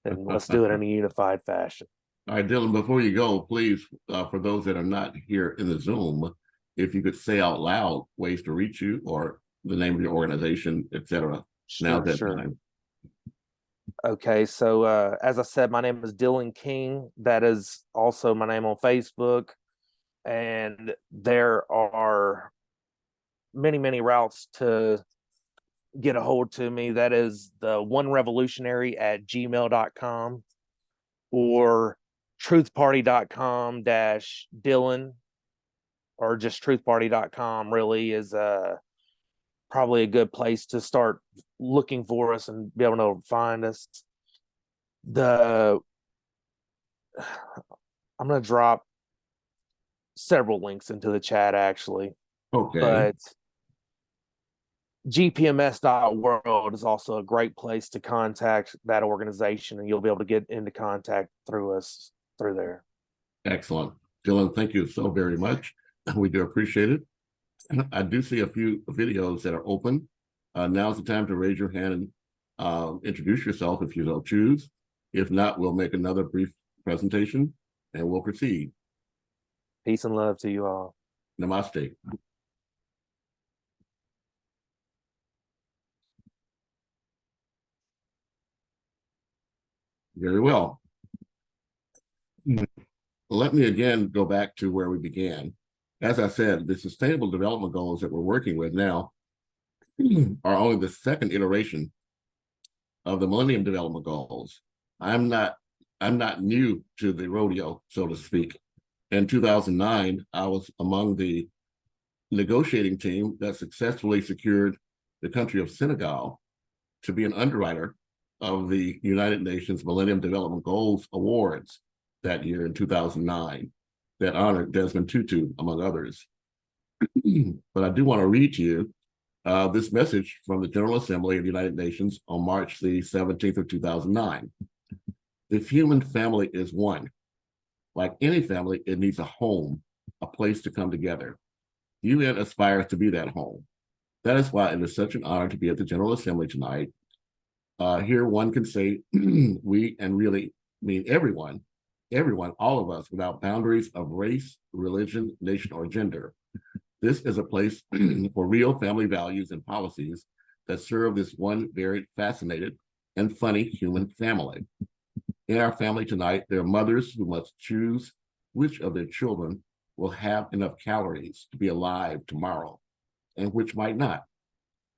and let's do it in a unified fashion. All right, Dylan, before you go, please, for those that are not here in the Zoom, if you could say out loud ways to reach you or the name of your organization, etc. Now's that time. Okay, so as I said, my name is Dylan King. That is also my name on Facebook. And there are many routes to get a hold to me. That is the onerevolutionary@gmail.com or truthparty.com-Dylan, or just truthparty.com really is probably a good place to start looking for us and be able to find us. I'm going to drop several links into the chat actually. Okay. But gpms.world is also a great place to contact that organization, and you'll be able to get into contact through us through there. Excellent. Dylan, thank you so very much. We do appreciate it. I do see a few videos that are open. Now's the time to raise your hand and introduce yourself if you so choose. If not, we'll make another brief presentation and we'll proceed. Peace and love to you all. Namaste. Very well. Let me again go back to where we began. As I said, the Sustainable Development Goals that we're working with now are only the second iteration of the Millennium Development Goals. I'm not new to the rodeo, so to speak. In 2009, I was among the negotiating team that successfully secured the country of Senegal to be an underwriter of the United Nations Millennium Development Goals Awards that year in 2009 that honored Desmond Tutu, among others. But I do want to read to you this message from the General Assembly of the United Nations on March the 17th of 2009. The human family is one. Like any family, it needs a home, a place to come together. The UN aspires to be that home. That is why it is such an honor to be at the General Assembly tonight. Here one can say we, and really mean everyone, all of us, without boundaries of race, religion, nation, or gender. This is a place for real family values and policies that serve this one very fascinated and funny human family. In our family tonight, there are mothers who must choose which of their children will have enough calories to be alive tomorrow and which might not.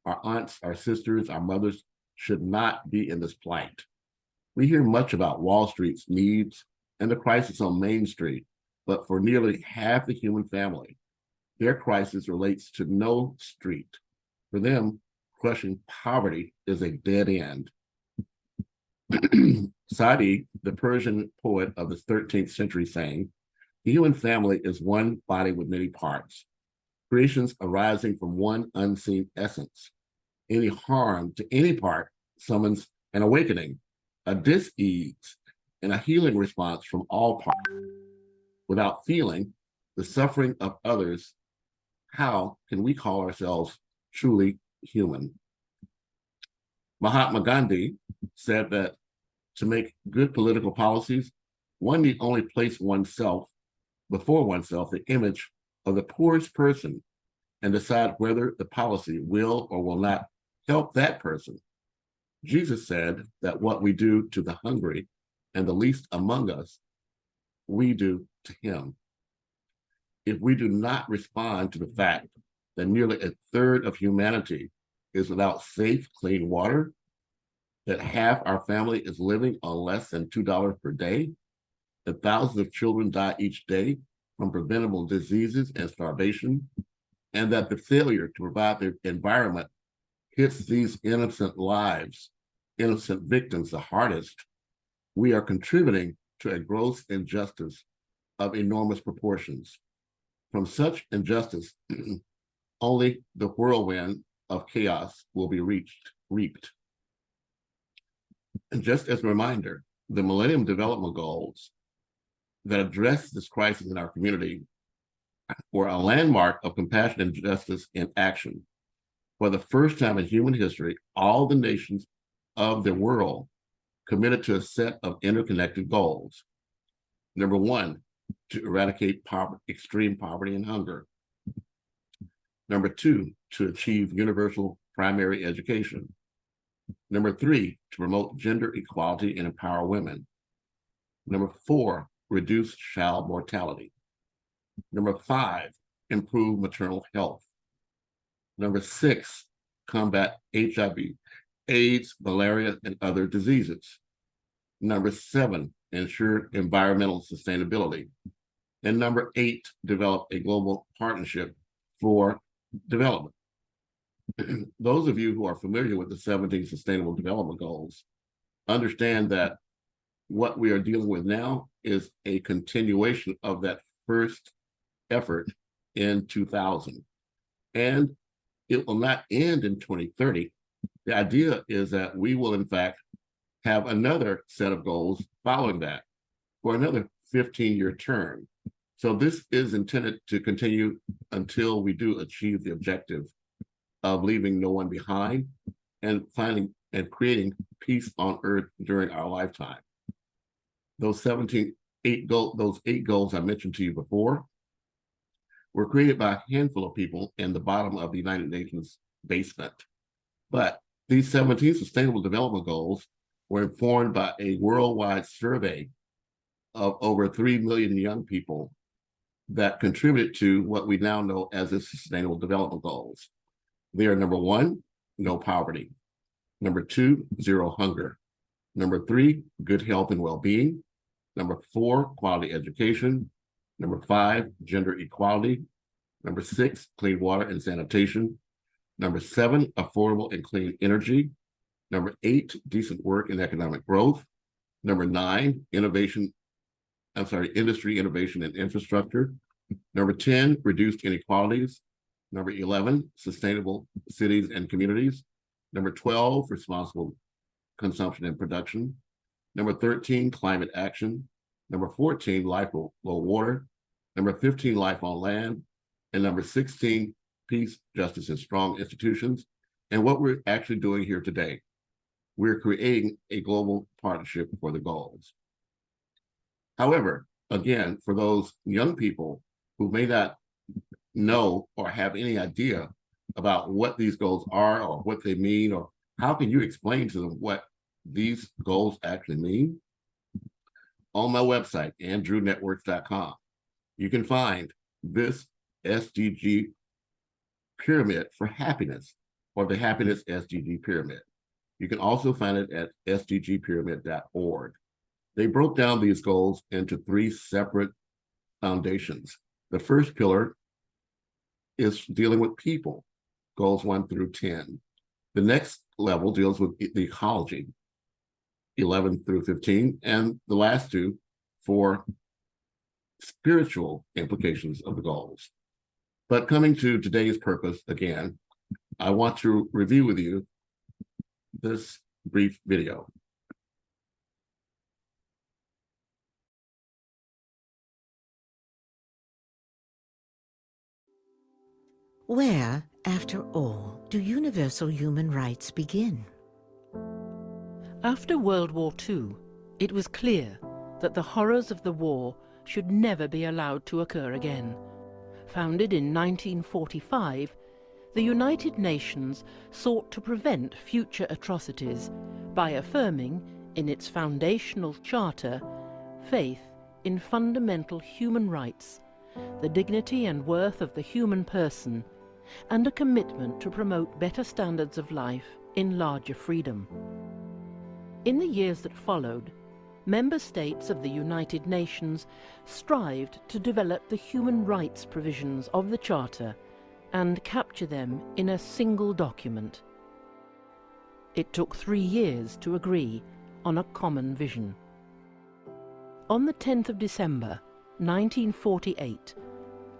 Our aunts, our sisters, our mothers should not be in this plight. We hear much about Wall Street's needs and the crisis on Main Street, but for nearly half the human family, their crisis relates to no street. For them, crushing poverty is a dead end. Sadi, the Persian poet of the 13th century, saying, the human family is one body with many parts, creations arising from one unseen essence. Any harm to any part summons an awakening, a dis-ease, and a healing response from all parts. Without feeling the suffering of others, how can we call ourselves truly human? Mahatma Gandhi said that to make good political policies, one need only place before oneself the image of the poorest person and decide whether the policy will or will not help that person. Jesus said that what we do to the hungry and the least among us, we do to him. If we do not respond to the fact that nearly a third of humanity is without safe, clean water, that half our family is living on less than $2 per day, that thousands of children die each day from preventable diseases and starvation, and that the failure to provide the environment hits these innocent lives, innocent victims the hardest, we are contributing to a gross injustice of enormous proportions. From such injustice, only the whirlwind of chaos will be reaped. And just as a reminder, the Millennium Development Goals that address this crisis in our community were a landmark of compassion and justice in action. For the first time in human history, all the nations of the world committed to a set of interconnected goals. Number one, to eradicate extreme poverty and hunger. Number two, to achieve universal primary education. Number three, to promote gender equality and empower women. Number four, reduce child mortality. Number five, improve maternal health. Number six, combat HIV, AIDS, malaria, and other diseases. Number seven, ensure environmental sustainability. And number eight, develop a global partnership for development. Those of you who are familiar with the 17 Sustainable Development Goals understand that what we are dealing with now is a continuation of that first effort in 2000. And it will not end in 2030. The idea is that we will, in fact, have another set of goals following that for another 15-year term. So this is intended to continue until we do achieve the objective of leaving no one behind and finding and creating peace on earth during our lifetime. Those 8 goals I mentioned to you before were created by a handful of people in the bottom of the United Nations basement. But these 17 Sustainable Development Goals were informed by a worldwide survey of over 3 million young people that contributed to what we now know as the Sustainable Development Goals. They are: number 1, no poverty; number 2, zero hunger; number 3, good health and well-being; number 4, quality education; number 5, gender equality; number 6, clean water and sanitation; number 7, affordable and clean energy; number 8, decent work and economic growth; number 9, industry, innovation and infrastructure; number 10, reduced inequalities; number 11, sustainable cities and communities; number 12, responsible consumption and production; number 13, climate action; number 14, life below water; number 15, life on land; and number 16, peace, justice, and strong institutions. And what we're actually doing here today, we're creating a global partnership for the goals. However, again, for those young people who may not know or have any idea about what these goals are or what they mean, or how can you explain to them what these goals actually mean? On my website, andrewnetworks.com, you can find this SDG pyramid for happiness, or the happiness SDG pyramid. You can also find it at sdgpyramid.org. They broke down these goals into 3 separate foundations. The first pillar is dealing with people, goals 1 through 10. The next level deals with the ecology, 11 through 15, and the last 2 for spiritual implications of the goals. But coming to today's purpose, again, I want to review with you this brief video. Where, after all, do universal human rights begin? After World War II, it was clear that the horrors of the war should never be allowed to occur again. Founded in 1945, the United Nations sought to prevent future atrocities by affirming, in its foundational charter, faith in fundamental human rights, the dignity and worth of the human person, and a commitment to promote better standards of life in larger freedom. In the years that followed, member states of the United Nations strived to develop the human rights provisions of the Charter and capture them in a single document. It took 3 years to agree on a common vision. On the 10th of December, 1948,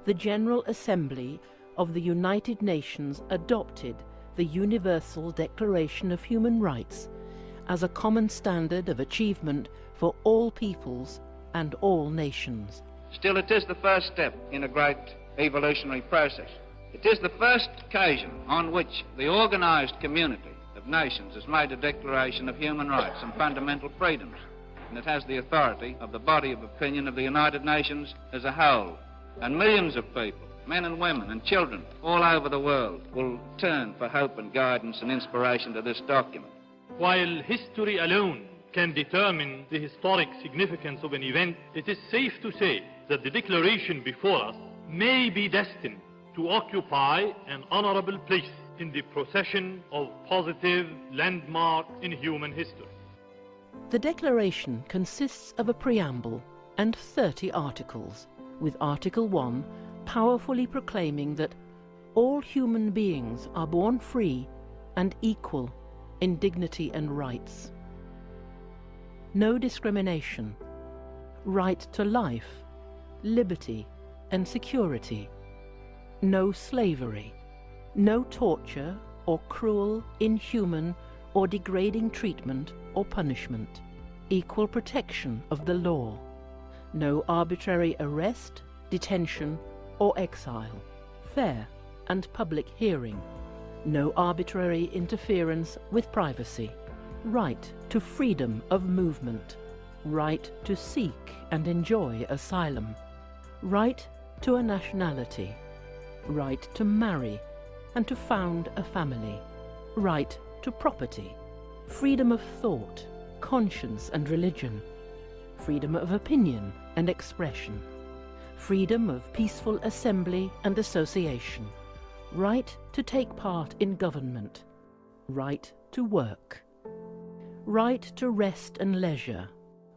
the General Assembly of the United Nations adopted the Universal Declaration of Human Rights as a common standard of achievement for all peoples and all nations. Still, it is the first step in a great evolutionary process. It is the first occasion on which the organised community of nations has made a declaration of human rights and fundamental freedoms, and it has the authority of the body of opinion of the United Nations as a whole. And millions of people, men and women and children all over the world, will turn for hope and guidance and inspiration to this document. While history alone can determine the historic significance of an event, it is safe to say that the declaration before us may be destined to occupy an honorable place in the procession of positive landmarks in human history. The declaration consists of a preamble and 30 articles, with Article 1 powerfully proclaiming that all human beings are born free and equal in dignity and rights. No discrimination, right to life, liberty and security, no slavery, No torture or cruel, inhuman, or degrading treatment or punishment. Equal protection of the law. No arbitrary arrest, detention, or exile. Fair and public hearing. No arbitrary interference with privacy. Right to freedom of movement. Right to seek and enjoy asylum. Right to a nationality. Right to marry and to found a family. Right to property. Freedom of thought, conscience and religion. Freedom of opinion and expression. Freedom of peaceful assembly and association. Right to take part in government. Right to work. Right to rest and leisure.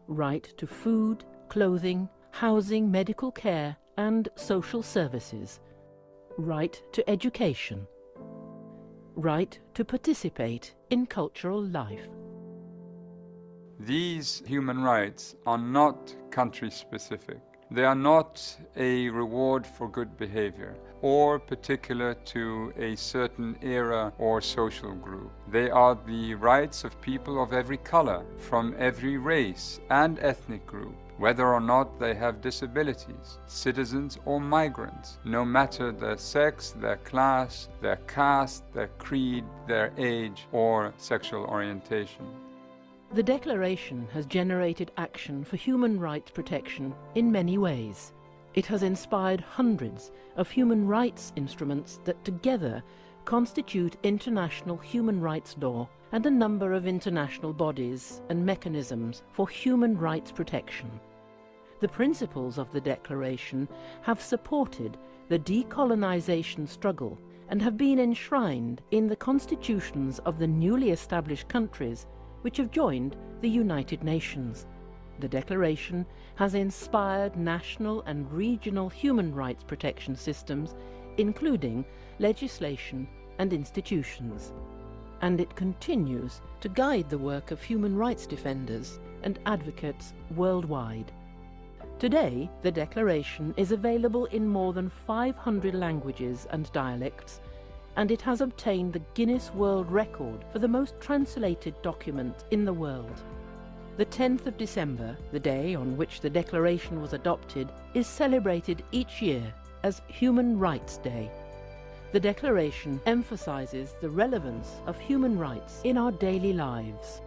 Right to food, clothing, housing, medical care and social services. Right to education. Right to participate in cultural life. These human rights are not country-specific. They are not a reward for good behavior or particular to a certain era or social group. They are the rights of people of every color, from every race and ethnic group, whether or not they have disabilities, citizens or migrants, no matter their sex, their class, their caste, their creed, their age, or sexual orientation. The Declaration has generated action for human rights protection in many ways. It has inspired hundreds of human rights instruments that together constitute international human rights law and a number of international bodies and mechanisms for human rights protection. The principles of the Declaration have supported the decolonization struggle and have been enshrined in the constitutions of the newly established countries which have joined the United Nations. The Declaration has inspired national and regional human rights protection systems, including legislation and institutions. And it continues to guide the work of human rights defenders and advocates worldwide. Today, the Declaration is available in more than 500 languages and dialects, and it has obtained the Guinness World Record for the most translated document in the world. The 10th of December, the day on which the Declaration was adopted, is celebrated each year as Human Rights Day. The Declaration emphasizes the relevance of human rights in our daily lives.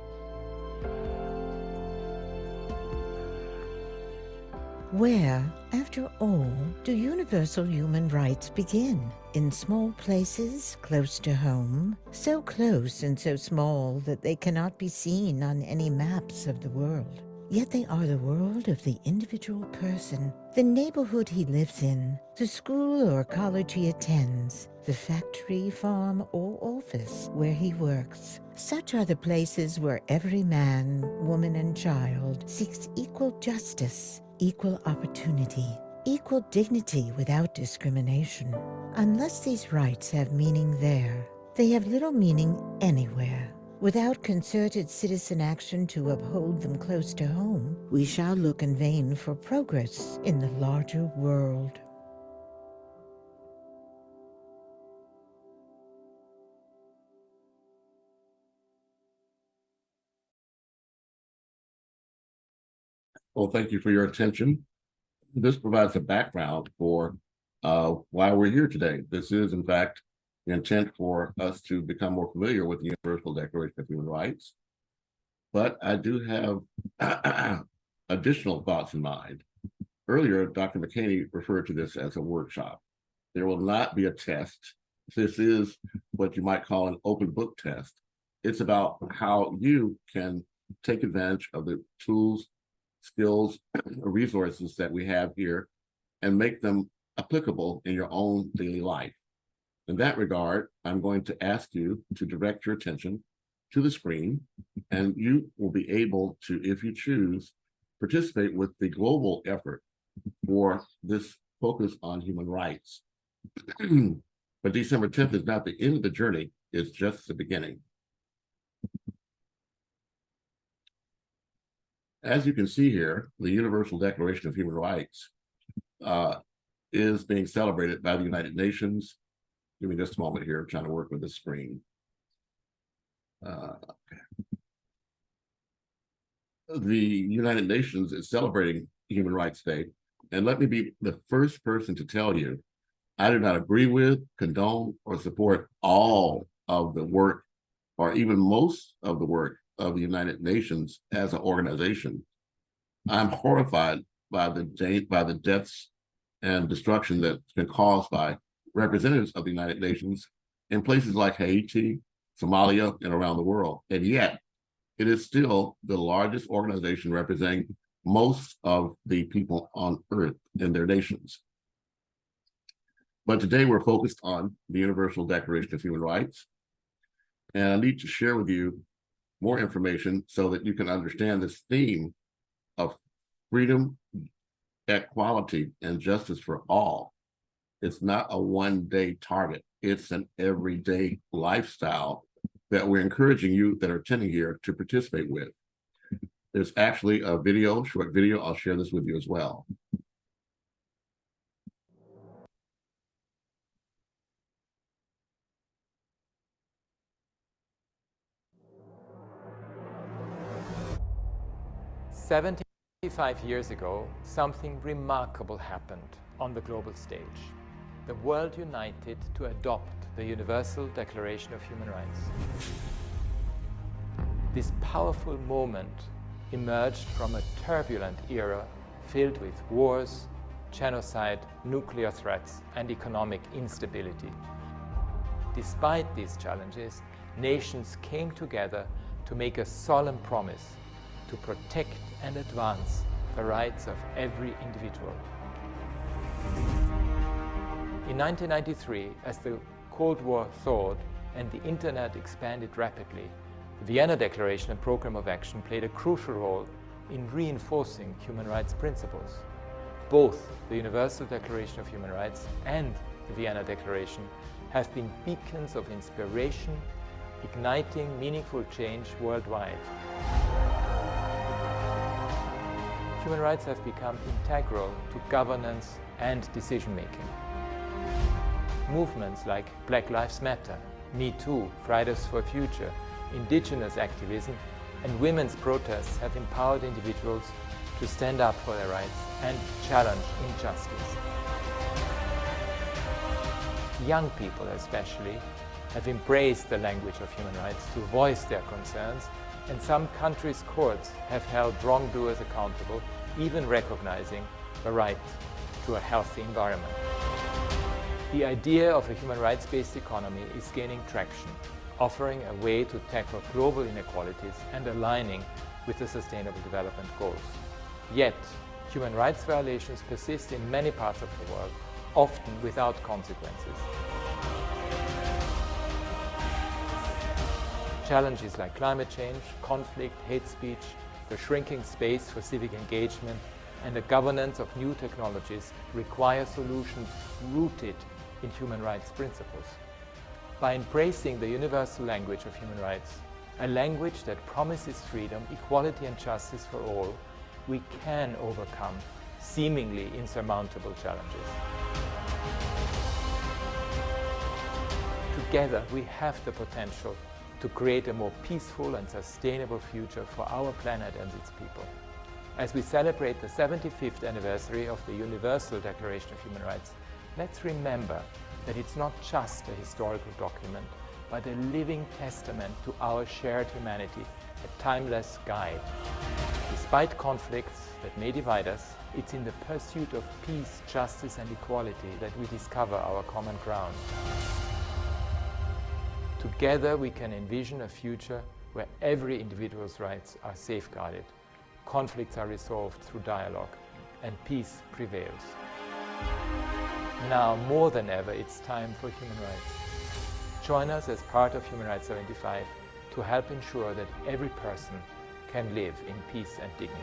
Where, after all, do universal human rights begin? In small places close to home, so close and so small that they cannot be seen on any maps of the world. Yet they are the world of the individual person, the neighborhood he lives in, the school or college he attends, the factory, farm, or office where he works. Such are the places where every man, woman, and child seeks equal justice, equal opportunity, equal dignity without discrimination. Unless these rights have meaning there, they have little meaning anywhere. Without concerted citizen action to uphold them close to home, we shall look in vain for progress in the larger world. Well, thank you for your attention. This provides a background for why we're here today. This is, in fact, the intent for us to become more familiar with the Universal Declaration of Human Rights. But I do have additional thoughts in mind. Earlier, Dr. McKinney referred to this as a workshop. There will not be a test. This is what you might call an open book test. It's about how you can take advantage of the tools, skills, resources that we have here and make them applicable in your own daily life. In that regard, I'm going to ask you to direct your attention to the screen, and you will be able to, if you choose, participate with the global effort for this focus on human rights. But December 10th is not the end of the journey, it's just the beginning. As you can see here, the Universal Declaration of Human Rights is being celebrated by the United Nations Give me just a moment here. I'm trying to work with the screen. The United Nations is celebrating Human Rights Day. And let me be the first person to tell you, I do not agree with, condone, or support all of the work, or even most of the work of the United Nations as an organization. I'm horrified by the deaths and destruction that's been caused by representatives of the United Nations in places like Haiti, Somalia, and around the world. And yet, it is still the largest organization representing most of the people on Earth in their nations. But today we're focused on the Universal Declaration of Human Rights. And I need to share with you more information so that you can understand this theme of freedom, equality, and justice for all. It's not a one-day target. It's an everyday lifestyle that we're encouraging you that are attending here to participate with. There's actually a video, short video. I'll share this with you as well. "75 years ago, something remarkable happened on the global stage. The world united to adopt the Universal Declaration of Human Rights. This powerful moment emerged from a turbulent era filled with wars, genocide, nuclear threats, and economic instability. Despite these challenges, nations came together to make a solemn promise to protect and advance the rights of every individual. In 1993, as the Cold War thawed and the Internet expanded rapidly, the Vienna Declaration and Program of Action played a crucial role in reinforcing human rights principles. Both the Universal Declaration of Human Rights and the Vienna Declaration have been beacons of inspiration, igniting meaningful change worldwide. Human rights have become integral to governance and decision-making. Movements like Black Lives Matter, Me Too, Fridays for Future, indigenous activism, and women's protests have empowered individuals to stand up for their rights and challenge injustice. Young people especially have embraced the language of human rights to voice their concerns, and some countries' courts have held wrongdoers accountable, even recognizing the right to a healthy environment. The idea of a human rights-based economy is gaining traction, offering a way to tackle global inequalities and aligning with the Sustainable Development Goals. Yet, human rights violations persist in many parts of the world, often without consequences. Challenges like climate change, conflict, hate speech, the shrinking space for civic engagement, and the governance of new technologies require solutions rooted in human rights principles. By embracing the universal language of human rights, a language that promises freedom, equality, and justice for all, we can overcome seemingly insurmountable challenges. Together, we have the potential to create a more peaceful and sustainable future for our planet and its people. As we celebrate the 75th anniversary of the Universal Declaration of Human Rights, let's remember that it's not just a historical document, but a living testament to our shared humanity, a timeless guide. Despite conflicts that may divide us, it's in the pursuit of peace, justice, and equality that we discover our common ground. Together, we can envision a future where every individual's rights are safeguarded, conflicts are resolved through dialogue, and peace prevails. Now, more than ever, it's time for human rights. Join us as part of Human Rights 75 to help ensure that every person can live in peace and dignity.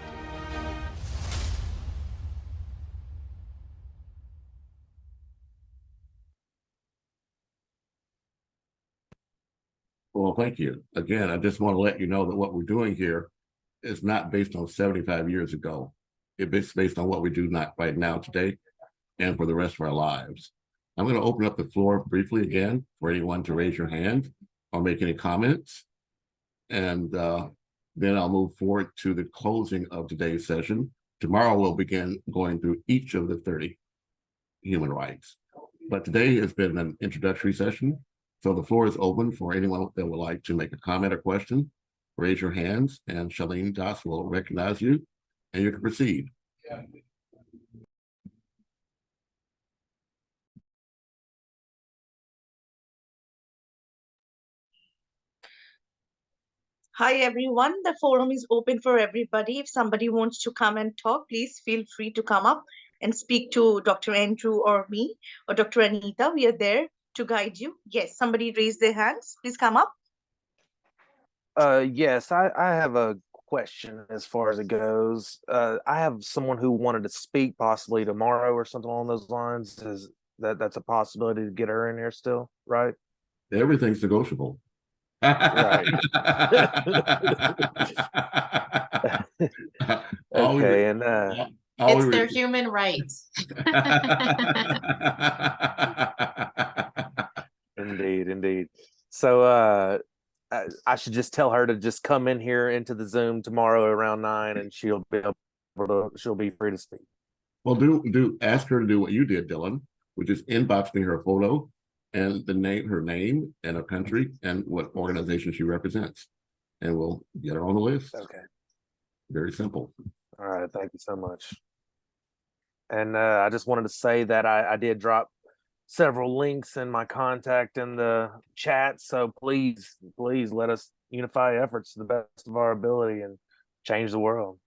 Well, thank you. Again, I just want to let you know that what we're doing here is not based on 75 years ago. It's based on what we do right now today and for the rest of our lives. I'm going to open up the floor briefly again for anyone to raise your hand or make any comments. And then I'll move forward to the closing of today's session. Tomorrow we'll begin going through each of the 30 human rights. But today has been an introductory session. So the floor is open for anyone that would like to make a comment or question. Raise your hands and Shalene Das will recognize you and you can proceed. Hi everyone, the forum is open for everybody. If somebody wants to come and talk, please feel free to come up and speak to Dr. Andrew or me or Dr. Anita. We are there to guide you. Yes, somebody raised their hands. Please come up. Yes, I have a question as far as it goes. I have someone who wanted to speak possibly tomorrow or something along those lines. Is that's a possibility to get her in here still, right? Everything's negotiable. Right. Okay, and it's their human rights. Indeed. So I should just tell her to just come in here into the Zoom tomorrow around 9 and she'll be free to speak. Well, ask her to do what you did, Dylan, which is inbox me her photo and her name and her country and what organization she represents. And we'll get her on the list. Okay. Very simple. All right, thank you so much. And I just wanted to say that I did drop several links in my contact in the chat. So please let us unify efforts to the best of our ability and change the world.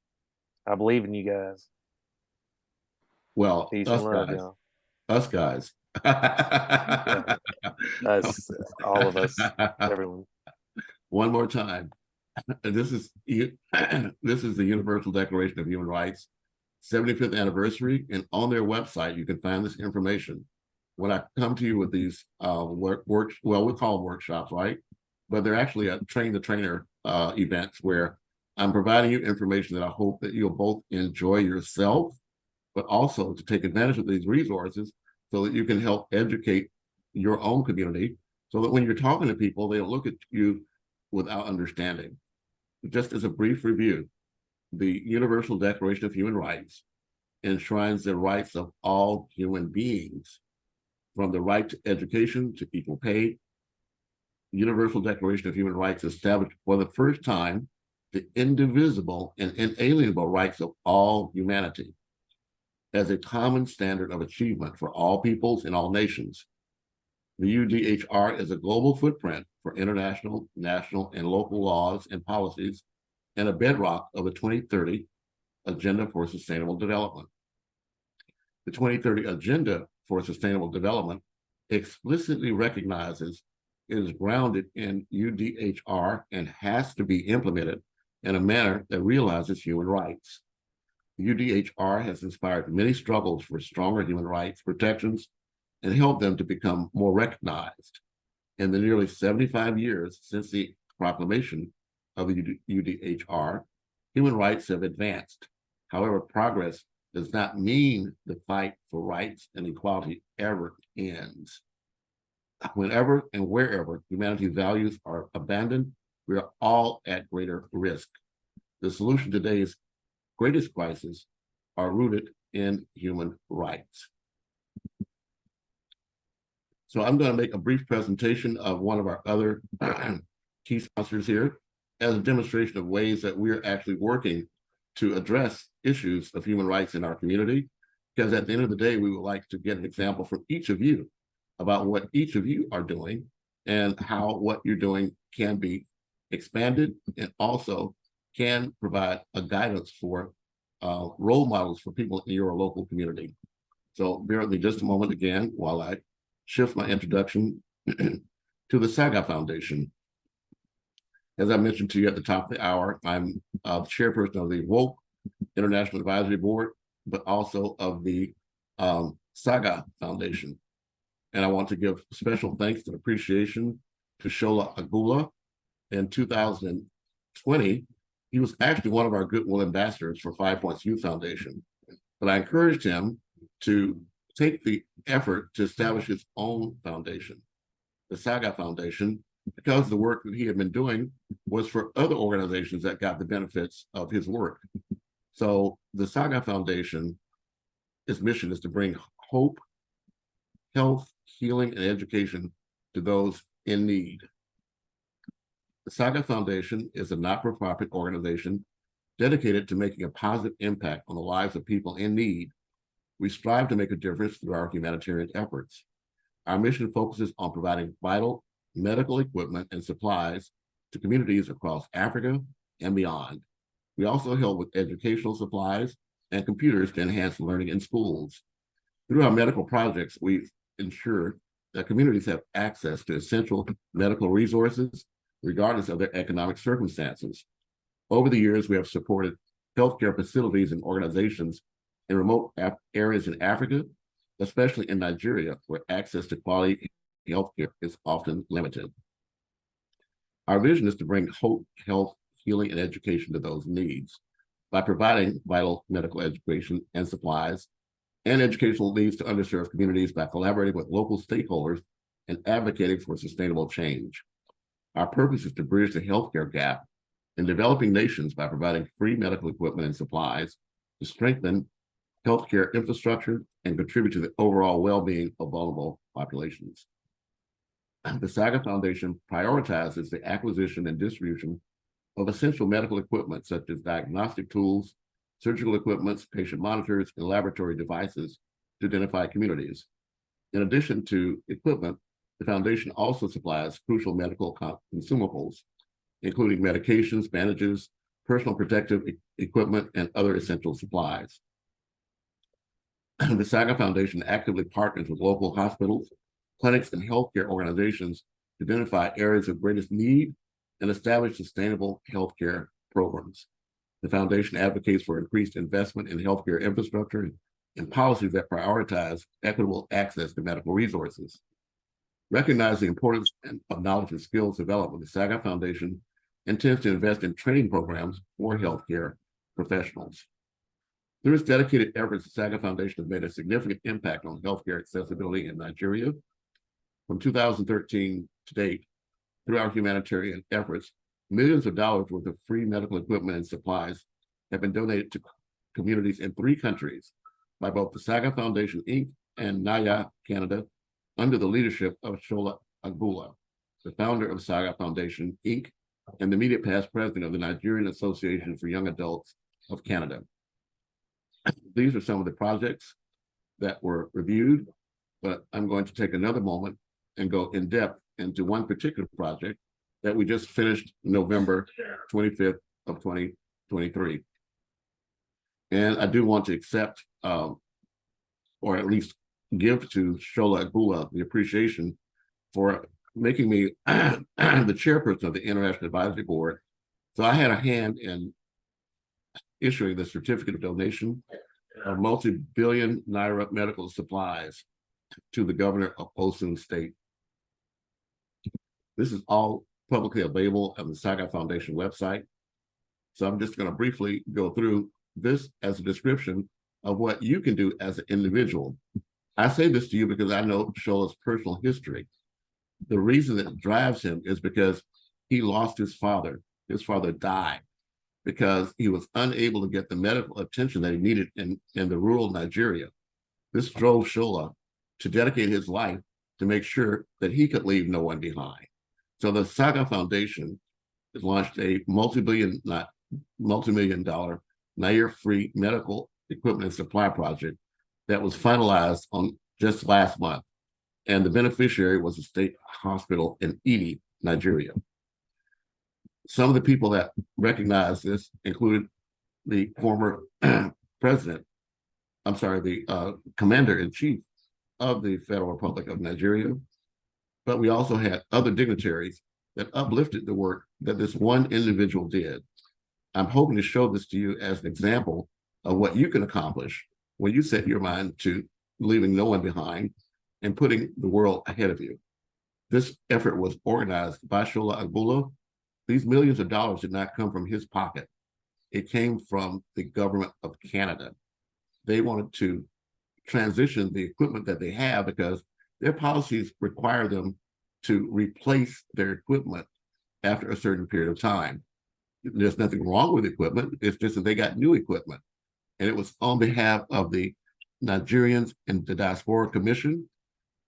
I believe in you guys. Well, peace and love, y'all. Us guys. Yeah. Us, all of us, everyone. One more time. This is the Universal Declaration of Human Rights 75th anniversary, and on their website you can find this information. When I come to you with these we call them workshops, right? But they're actually a train the trainer events where I'm providing you information that I hope that you'll both enjoy yourself, but also to take advantage of these resources so that you can help educate your own community so that when you're talking to people, they'll look at you without understanding. Just as a brief review, the Universal Declaration of Human Rights enshrines the rights of all human beings, from the right to education to equal pay. The Universal Declaration of Human Rights established for the first time the indivisible and inalienable rights of all humanity as a common standard of achievement for all peoples and all nations. The UDHR is a global footprint for international, national, and local laws and policies, and a bedrock of the 2030 Agenda for Sustainable Development. The 2030 Agenda for Sustainable Development explicitly recognizes it is grounded in UDHR and has to be implemented in a manner that realizes human rights. The UDHR has inspired many struggles for stronger human rights protections and helped them to become more recognized. In the nearly 75 years since the proclamation of the UDHR, human rights have advanced. However, progress does not mean the fight for rights and equality ever ends. Whenever and wherever humanity's values are abandoned, we are all at greater risk. The solution to today's greatest crisis are rooted in human rights. So I'm going to make a brief presentation of one of our other key sponsors here as a demonstration of ways that we're actually working to address issues of human rights in our community. Because at the end of the day, we would like to get an example from each of you about what each of you are doing and how what you're doing can be expanded and also can provide a guidance for role models for people in your local community. So bear with me just a moment again while I shift my introduction to the Saga Foundation. As I mentioned to you at the top of the hour, I'm the chairperson of the WHOPE International Advisory Board, but also of the Saga Foundation. And I want to give special thanks and appreciation to Shola Agula. In 2020, he was actually one of our Goodwill ambassadors for 5 Points Youth Foundation. But I encouraged him to take the effort to establish his own foundation, the Saga Foundation, because the work that he had been doing was for other organizations that got the benefits of his work. So the Saga Foundation, its mission is to bring hope, health, healing, and education to those in need. The Saga Foundation is a not-for-profit organization dedicated to making a positive impact on the lives of people in need. We strive to make a difference through our humanitarian efforts. Our mission focuses on providing vital medical equipment and supplies to communities across Africa and beyond. We also help with educational supplies and computers to enhance learning in schools. Through our medical projects, we ensure that communities have access to essential medical resources, regardless of their economic circumstances. Over the years, we have supported healthcare facilities and organizations in remote areas in Africa, especially in Nigeria, where access to quality healthcare is often limited. Our vision is to bring hope, health, healing, and education to those needs by providing vital medical education and supplies and educational needs to underserved communities by collaborating with local stakeholders and advocating for sustainable change. Our purpose is to bridge the healthcare gap in developing nations by providing free medical equipment and supplies to strengthen healthcare infrastructure and contribute to the overall well-being of vulnerable populations. The Saga Foundation prioritizes the acquisition and distribution of essential medical equipment such as diagnostic tools, surgical equipment, patient monitors, and laboratory devices to identify communities. In addition to equipment, the foundation also supplies crucial medical consumables, including medications, bandages, personal protective equipment, and other essential supplies. The Saga Foundation actively partners with local hospitals, clinics, and healthcare organizations to identify areas of greatest need and establish sustainable healthcare programs. The foundation advocates for increased investment in healthcare infrastructure and policies that prioritize equitable access to medical resources. Recognize the importance of knowledge and skills development. The Saga Foundation intends to invest in training programs for healthcare professionals. Through its dedicated efforts, the Saga Foundation has made a significant impact on healthcare accessibility in Nigeria. From 2013 to date, through our humanitarian efforts, millions of dollars worth of free medical equipment and supplies have been donated to communities in 3 countries by both the Saga Foundation, Inc. and Naya, Canada, under the leadership of Shola Agbula, the founder of Saga Foundation, Inc., and the immediate past president of the Nigerian Association for Young Adults of Canada. These are some of the projects that were reviewed, but I'm going to take another moment and go in depth into one particular project that we just finished November 25th of 2023. And I do want to accept, or at least give to Shola Agbula the appreciation for making me the chairperson of the International Advisory Board. So I had a hand in issuing the certificate of donation of multi-billion Naira medical supplies to the governor of Osun State. This is all publicly available on the Saga Foundation website. So I'm just going to briefly go through this as a description of what you can do as an individual. I say this to you because I know Shola's personal history. The reason that drives him is because he lost his father. His father died because he was unable to get the medical attention that he needed in the rural Nigeria. This drove Shola to dedicate his life to make sure that he could leave no one behind. So the Saga Foundation has launched a multi-million dollar Naira-free medical equipment and supply project that was finalized on just last month. And the beneficiary was a state hospital in Idi, Nigeria. Some of the people that recognize this included the former commander-in-chief of the Federal Republic of Nigeria. But we also had other dignitaries that uplifted the work that this one individual did. I'm hoping to show this to you as an example of what you can accomplish when you set your mind to leaving no one behind and putting the world ahead of you. This effort was organized by Shola Agbula. These millions of dollars did not come from his pocket. It came from the government of Canada. They wanted to transition the equipment that they have, because their policies require them to replace their equipment after a certain period of time. There's nothing wrong with equipment. It's just that they got new equipment. And it was on behalf of the Nigerians and the Diaspora Commission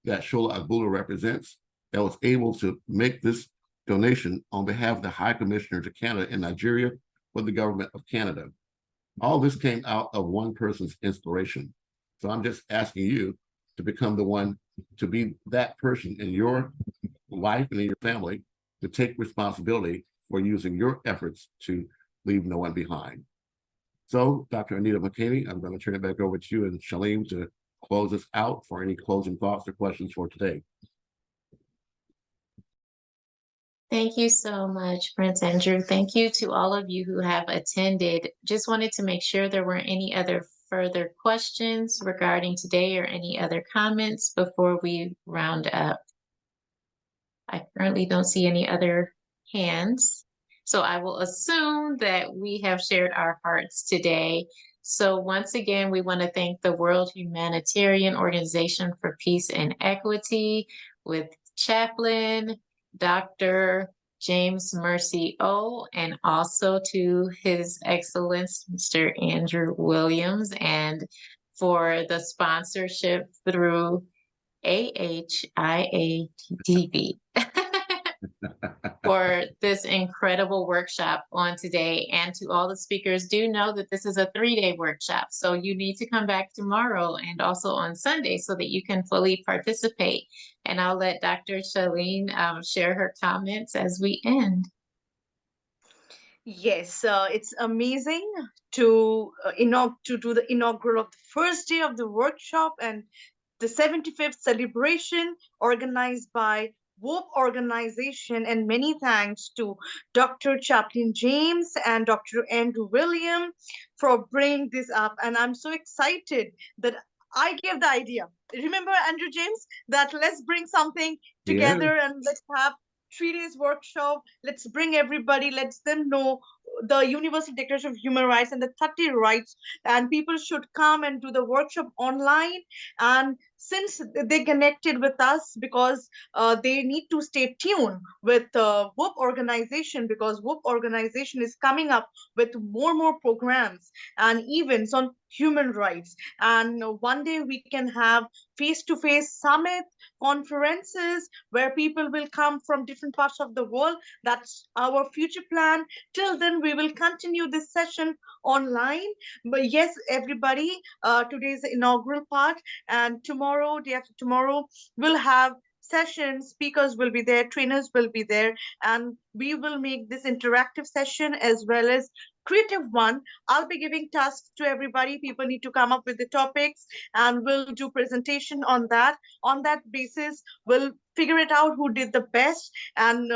that Shola Agbula represents that was able to make this donation on behalf of the High Commissioner to Canada in Nigeria for the government of Canada. All this came out of one person's inspiration. So I'm just asking you to become the one to be that person in your life and in your family to take responsibility for using your efforts to leave no one behind. So, Dr. Anita McKinney, I'm going to turn it back over to you and Shalem to close us out for any closing thoughts or questions for today. Thank you so much, Prince Andrew. Thank you to all of you who have attended. Just wanted to make sure there weren't any other further questions regarding today or any other comments before we round up. I currently don't see any other hands. So I will assume that we have shared our hearts today. So once again, we want to thank the World Humanitarian Organization for Peace and Equity with Chaplain Dr. James Mercy O, and also to His Excellence, Mr. Andrew Williams, and for the sponsorship through AHIABGA-TV for this incredible workshop on today. And to all the speakers, do know that this is a 3-day workshop. So you need to come back tomorrow and also on Sunday so that you can fully participate. And I'll let Dr. Shalene share her comments as we end. Yes, it's amazing to do the inaugural of the first day of the workshop and the 75th celebration organized by WHOPE organization, and many thanks to Dr. Chaplain James and Dr. Andrew William for bringing this up. And I'm so excited that I gave the idea. Remember, Andrew James, that let's bring something together and let's have 3 days workshop. Let's bring everybody, let them know the Universal Declaration of Human Rights and the 30 rights, and people should come and do the workshop online. And since they connected with us, because they need to stay tuned with WHOPE organization, because WHOPE organization is coming up with more programs and events on human rights. And one day we can have face-to-face summit conferences where people will come from different parts of the world. That's our future plan. Till then, we will continue this session online. But yes, everybody, today's the inaugural part, and tomorrow, day after tomorrow, we'll have sessions, speakers will be there, trainers will be there, and we will make this interactive session as well as creative one. I'll be giving tasks to everybody. People need to come up with the topics and we'll do presentation on that. On that basis, we'll figure it out who did the best, and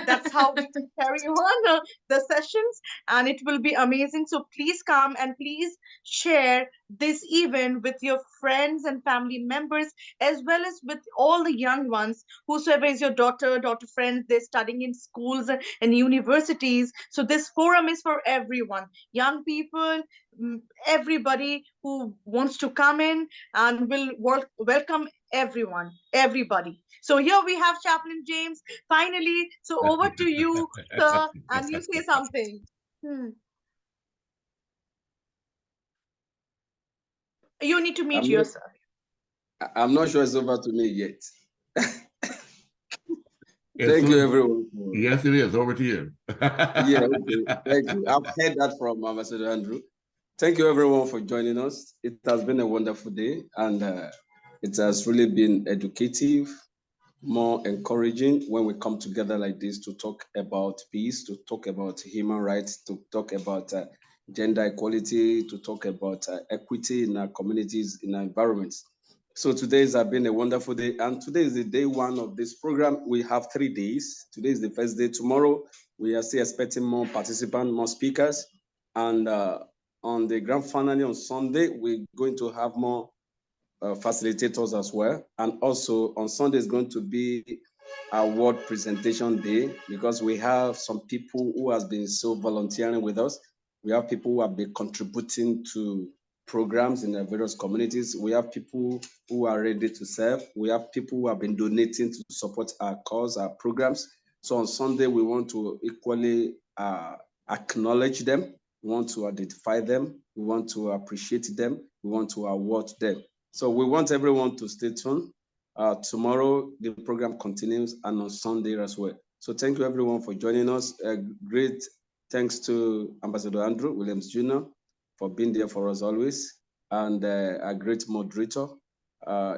that's how we can carry on the sessions, and it will be amazing. So please come and please share this event with your friends and family members, as well as with all the young ones, whosoever is your daughter friends, they're studying in schools and universities. So this forum is for everyone, young people, everybody who wants to come in, and will welcome everybody. So here we have Chaplain James finally. So over to you, sir, and you say something. You need to mute yourself. I'm not sure it's over to me yet. Thank you, everyone. Yes, it is. Over to you. Yeah, okay. Thank you. I've heard that from Ambassador Andrew. Thank you, everyone, for joining us. It has been a wonderful day, and it has really been educative, more encouraging when we come together like this to talk about peace, to talk about human rights, to talk about gender equality, to talk about equity in our communities, in our environments. So today has been a wonderful day, and today is the day one of this program. We have 3 days. Today is the first day. Tomorrow, we are still expecting more participants, more speakers, and on the grand finale on Sunday, we're going to have more facilitators as well. And also on Sunday is going to be award presentation day, because we have some people who has been so volunteering with us. We have people who have been contributing to programs in the various communities. We have people who are ready to serve. We have people who have been donating to support our cause, our programs. So on Sunday, we want to equally acknowledge them. We want to identify them. We want to appreciate them. We want to award them. So we want everyone to stay tuned. Tomorrow, the program continues, and on Sunday as well. So thank you everyone for joining us. Great thanks to Ambassador Andrew Williams Jr. for being there for us always. And a great moderator,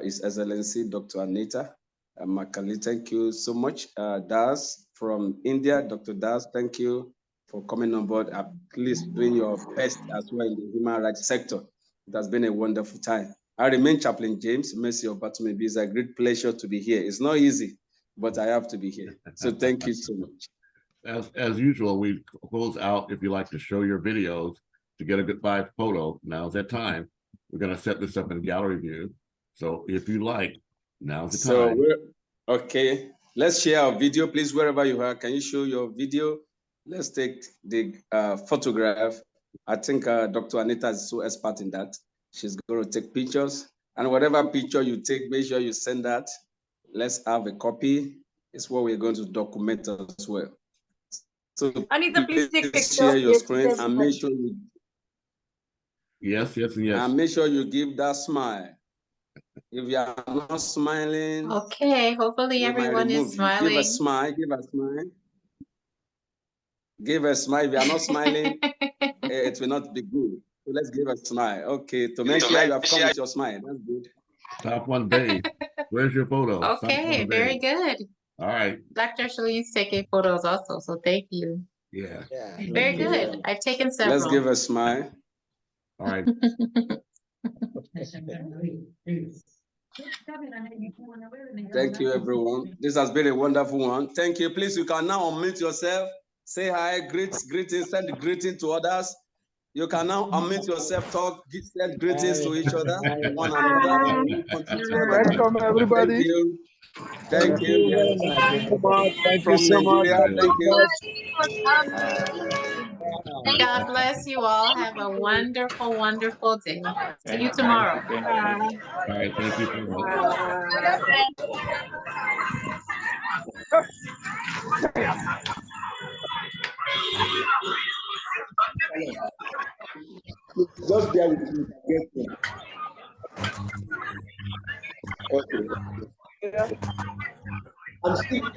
His Excellency Dr. Anita Makali. Thank you so much. Das from India, Dr. Das, thank you for coming on board, at least doing your best as well in the human rights sector. It has been a wonderful time. I remain Chaplain James Mercy Obatumebi. It's a great pleasure to be here. It's not easy, but I have to be here. So thank you so much. As usual, we close out. If you like to show your videos to get a goodbye photo, now's that time. We're going to set this up in gallery view. So if you like, now's the time. So okay, let's share our video, please. Wherever you are, can you show your video? Let's take the photograph. I think Dr. Anita is so expert in that. She's going to take pictures, and whatever picture you take, make sure you send that. Let's have a copy. It's what we're going to document as well. So Anita, please take pictures. Share your screen and make sure you. Yes, yes, and yes. And make sure you give that smile. If you are not smiling, okay, hopefully everyone is smiling. Give a smile, give a smile. Give a smile. If you are not smiling, it will not be good. So let's give a smile. Okay, to make sure you have come with your smile. That's good. Top one, Bay. Where's your photo? Okay, very good. All right. Dr. Shalene's taking photos also, so thank you. Yeah. Very good. I've taken several. Let's give a smile. All right. Thank you, everyone. This has been a wonderful one. Thank you. Please, you can now unmute yourself. Say hi, greetings, send greeting to others. You can now unmute yourself, talk, send greetings to each other, one another. Welcome, everybody. Thank you. Thank you so much. Thank you. God bless you all. Have a wonderful, wonderful day. See you tomorrow. All right, thank you so much. Just bear with me. Okay. I'm still